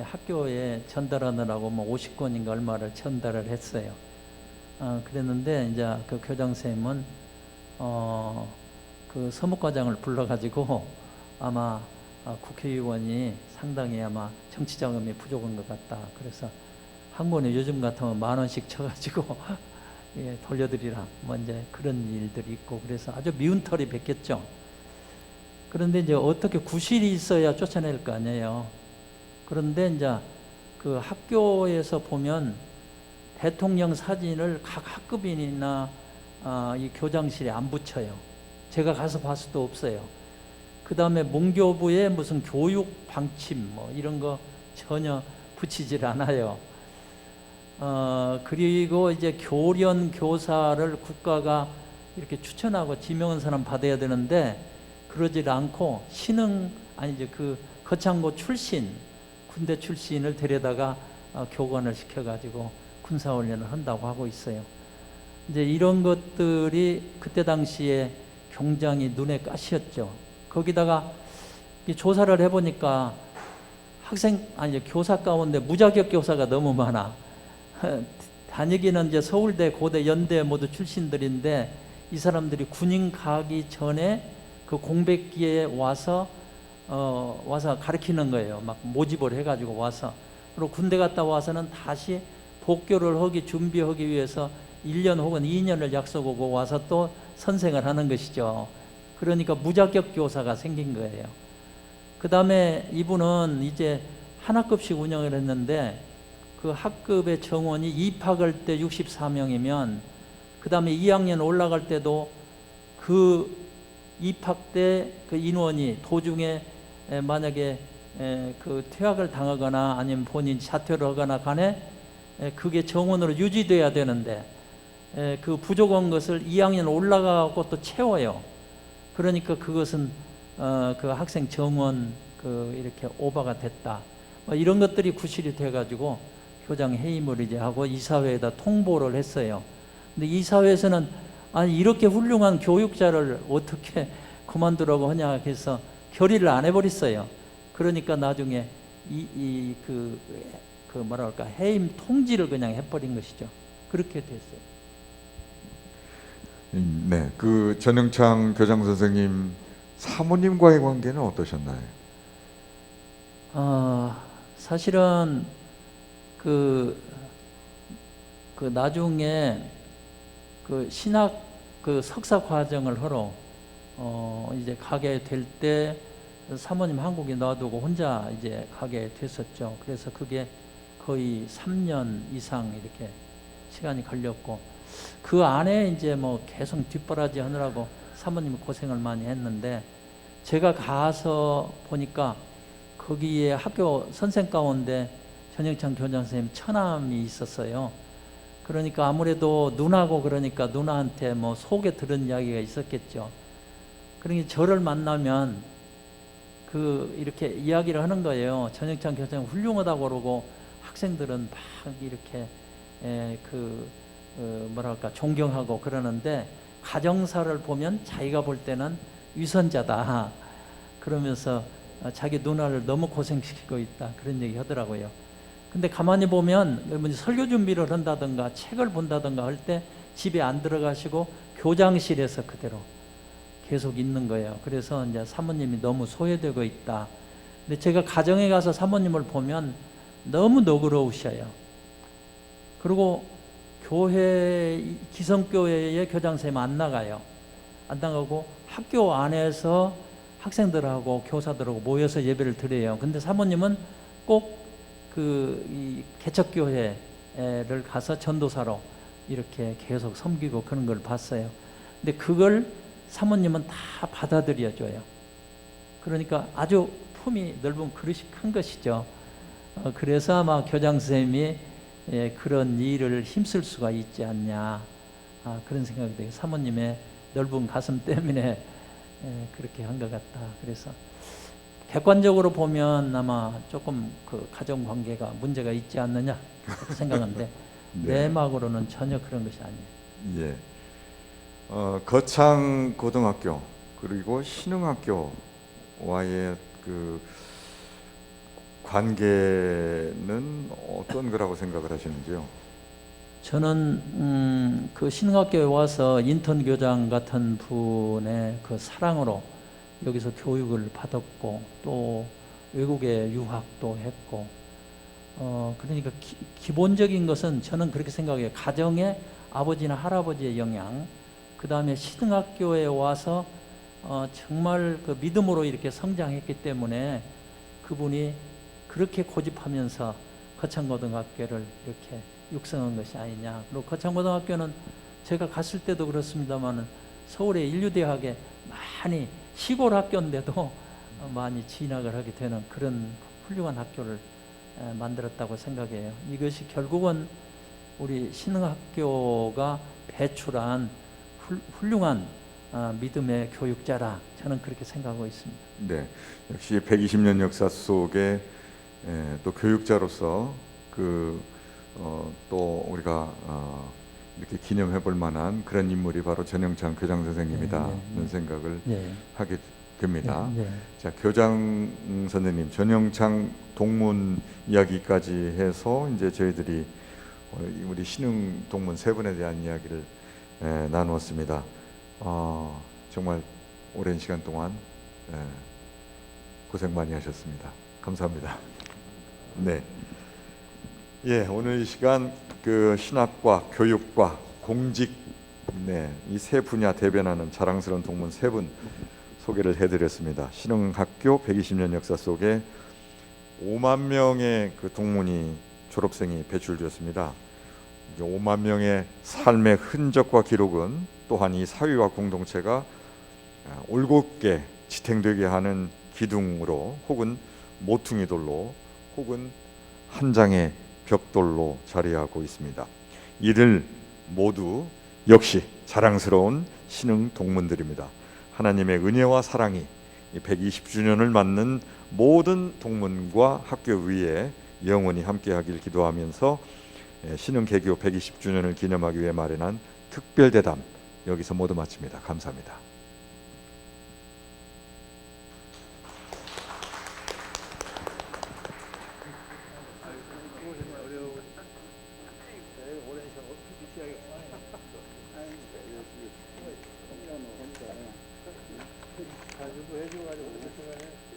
학교에 전달하느라고 뭐 50권인가 얼마를 전달을 했어요. 그랬는데 이제 그 교장 선생님은 그 서무과장을 불러가지고 아마 국회의원이 상당히 아마 정치 자금이 부족한 것 같다. 그래서 한 권에 요즘 같으면 10,000원씩 쳐가지고 돌려드리라. 뭐 이제 그런 일들이 있고, 그래서 아주 미운 털이 뱉겼죠. 그런데 이제 어떻게 구실이 있어야 쫓아낼 거 아니에요. 그런데 이제 그 학교에서 보면 대통령 사진을 각 학급인이나 이 교장실에 안 붙여요. 제가 가서 봤을 수도 없어요. 그 다음에 문교부에 무슨 교육 방침 뭐 이런 거 전혀 붙이질 않아요. 그리고 이제 교련 교사를 국가가 이렇게 추천하고 지명한 사람 받아야 되는데 그러질 않고 그 거창고 출신, 군대 출신을 데려다가 교관을 시켜가지고 군사훈련을 한다고 하고 있어요. 이제 이런 것들이 그때 당시에 굉장히 눈에 까시였죠. 거기다가 조사를 해보니까 교사 가운데 무자격 교사가 너무 많아. 다니기는 이제 서울대, 고대, 연대 모두 출신들인데 이 사람들이 군인 가기 전에 그 공백기에 와서 가르치는 거예요. 막 모집을 해가지고 와서. 그리고 군대 갔다 와서는 다시 복교를 준비하기 위해서 1년 혹은 2년을 약속하고 와서 또 선생을 하는 것이죠. 그러니까 무자격 교사가 생긴 거예요. 그 다음에 이분은 이제 한 학급씩 운영을 했는데 그 학급의 정원이 입학할 때 64명이면 그 다음에 2학년 올라갈 때도 그 입학 때 그 인원이 도중에 만약에 그 퇴학을 당하거나 아니면 본인 자퇴를 하거나 간에 그게 정원으로 유지돼야 되는데 그 부족한 것을 2학년 올라가고 또 채워요. 그러니까 그것은 그 학생 정원 이렇게 오버가 됐다. 뭐 이런 것들이 구실이 돼가지고 교장 해임을 이제 하고 이사회에다 통보를 했어요. 근데 이사회에서는 아니 이렇게 훌륭한 교육자를 어떻게 그만두라고 하냐 해서 결의를 안 해버렸어요. 그러니까 나중에 그 뭐랄까 해임 통지를 그냥 해버린 것이죠. 그렇게 됐어요. 네, 그 전영창 교장 선생님 사모님과의 관계는 어떠셨나요? 사실은 그 나중에 그 신학 그 석사 과정을 하러 이제 가게 될 때 사모님 한국에 놔두고 혼자 이제 가게 됐었죠. 그래서 그게 거의 3년 이상 이렇게 시간이 걸렸고 그 안에 이제 뭐 계속 뒷바라지 하느라고 사모님이 고생을 많이 했는데 제가 가서 보니까 거기에 학교 선생 가운데 전영창 교장 선생님 처남이 있었어요. 그러니까 아무래도 누나고 그러니까 누나한테 뭐 속에 들은 이야기가 있었겠죠. 그러니까 저를 만나면 그 이렇게 이야기를 하는 거예요. 전영창 교장 훌륭하다고 그러고 학생들은 막 이렇게 뭐랄까 존경하고 그러는데 가정사를 보면 자기가 볼 때는 위선자다. 그러면서 자기 누나를 너무 고생시키고 있다. 그런 얘기 하더라고요. 근데 가만히 보면 설교 준비를 한다든가 책을 본다든가 할 때 집에 안 들어가시고 교장실에서 그대로 계속 있는 거예요. 그래서 이제 사모님이 너무 소외되고 있다. 근데 제가 가정에 가서 사모님을 보면 너무 너그러우셔요. 그리고 교회 기성교회의 교장선생님 안 나가요. 안 나가고 학교 안에서 학생들하고 교사들하고 모여서 예배를 드려요. 근데 사모님은 꼭 이 개척교회를 가서 전도사로 이렇게 계속 섬기고 그런 걸 봤어요. 근데 그걸 사모님은 다 받아들여줘요. 그러니까 아주 품이 넓은 그릇이 큰 것이죠. 그래서 아마 교장 선생님이 그런 일을 힘쓸 수가 있지 않냐 그런 생각이 돼요. 사모님의 넓은 가슴 때문에 그렇게 한 것 같다. 그래서 객관적으로 보면 아마 조금 그 가정 관계가 문제가 있지 않느냐 그렇게 생각하는데 네. 내막으로는 전혀 그런 것이 아니에요. 예. 거창 고등학교 그리고 신흥학교와의 그 관계는 어떤 거라고 생각을 하시는지요? 저는 그 신흥학교에 와서 인턴 교장 같은 분의 그 사랑으로 여기서 교육을 받았고 또 외국에 유학도 했고 그러니까 기본적인 것은 저는 그렇게 생각해요. 가정의 아버지나 할아버지의 영향, 그 다음에 신흥학교에 와서 정말 그 믿음으로 이렇게 성장했기 때문에 그분이 그렇게 고집하면서 거창고등학교를 이렇게 육성한 것이 아니냐. 그리고 거창고등학교는 제가 갔을 때도 그렇습니다만 서울의 인류대학에 많이 시골 학교인데도 많이 진학을 하게 되는 그런 훌륭한 학교를 만들었다고 생각해요. 이것이 결국은 우리 신흥학교가 배출한 훌륭한 믿음의 교육자라 저는 그렇게 생각하고 있습니다. 네, 역시 120년 역사 속에 또 교육자로서 또 우리가 이렇게 기념해 볼 만한 그런 인물이 바로 전영창 교장 선생님이다는 생각을 하게 됩니다. 자, 교장 선생님, 전영창 동문 이야기까지 해서 이제 저희들이 우리 신흥 동문 세 분에 대한 이야기를 나누었습니다. 정말 오랜 시간 동안 고생 많이 하셨습니다. 감사합니다. 네. 예, 오늘 이 시간 그 신학과 교육과 공직 이 세 분야 대변하는 자랑스러운 동문 세 분 소개를 해드렸습니다. 신흥학교 120년 역사 속에 5만 명의 그 동문이 졸업생이 배출되었습니다. 5만 명의 삶의 흔적과 기록은 또한 이 사회와 공동체가 올곧게 지탱되게 하는 기둥으로 혹은 모퉁이 돌로 혹은 한 장의 벽돌로 자리하고 있습니다. 이들 모두 역시 자랑스러운 신흥 동문들입니다. 하나님의 은혜와 사랑이 120주년을 맞는 모든 동문과 학교 위에 영원히 함께하길 기도하면서 신흥 개교 120주년을 기념하기 위해 마련한 특별 대담 여기서 모두 마칩니다. 감사합니다. 가지고 해줘가지고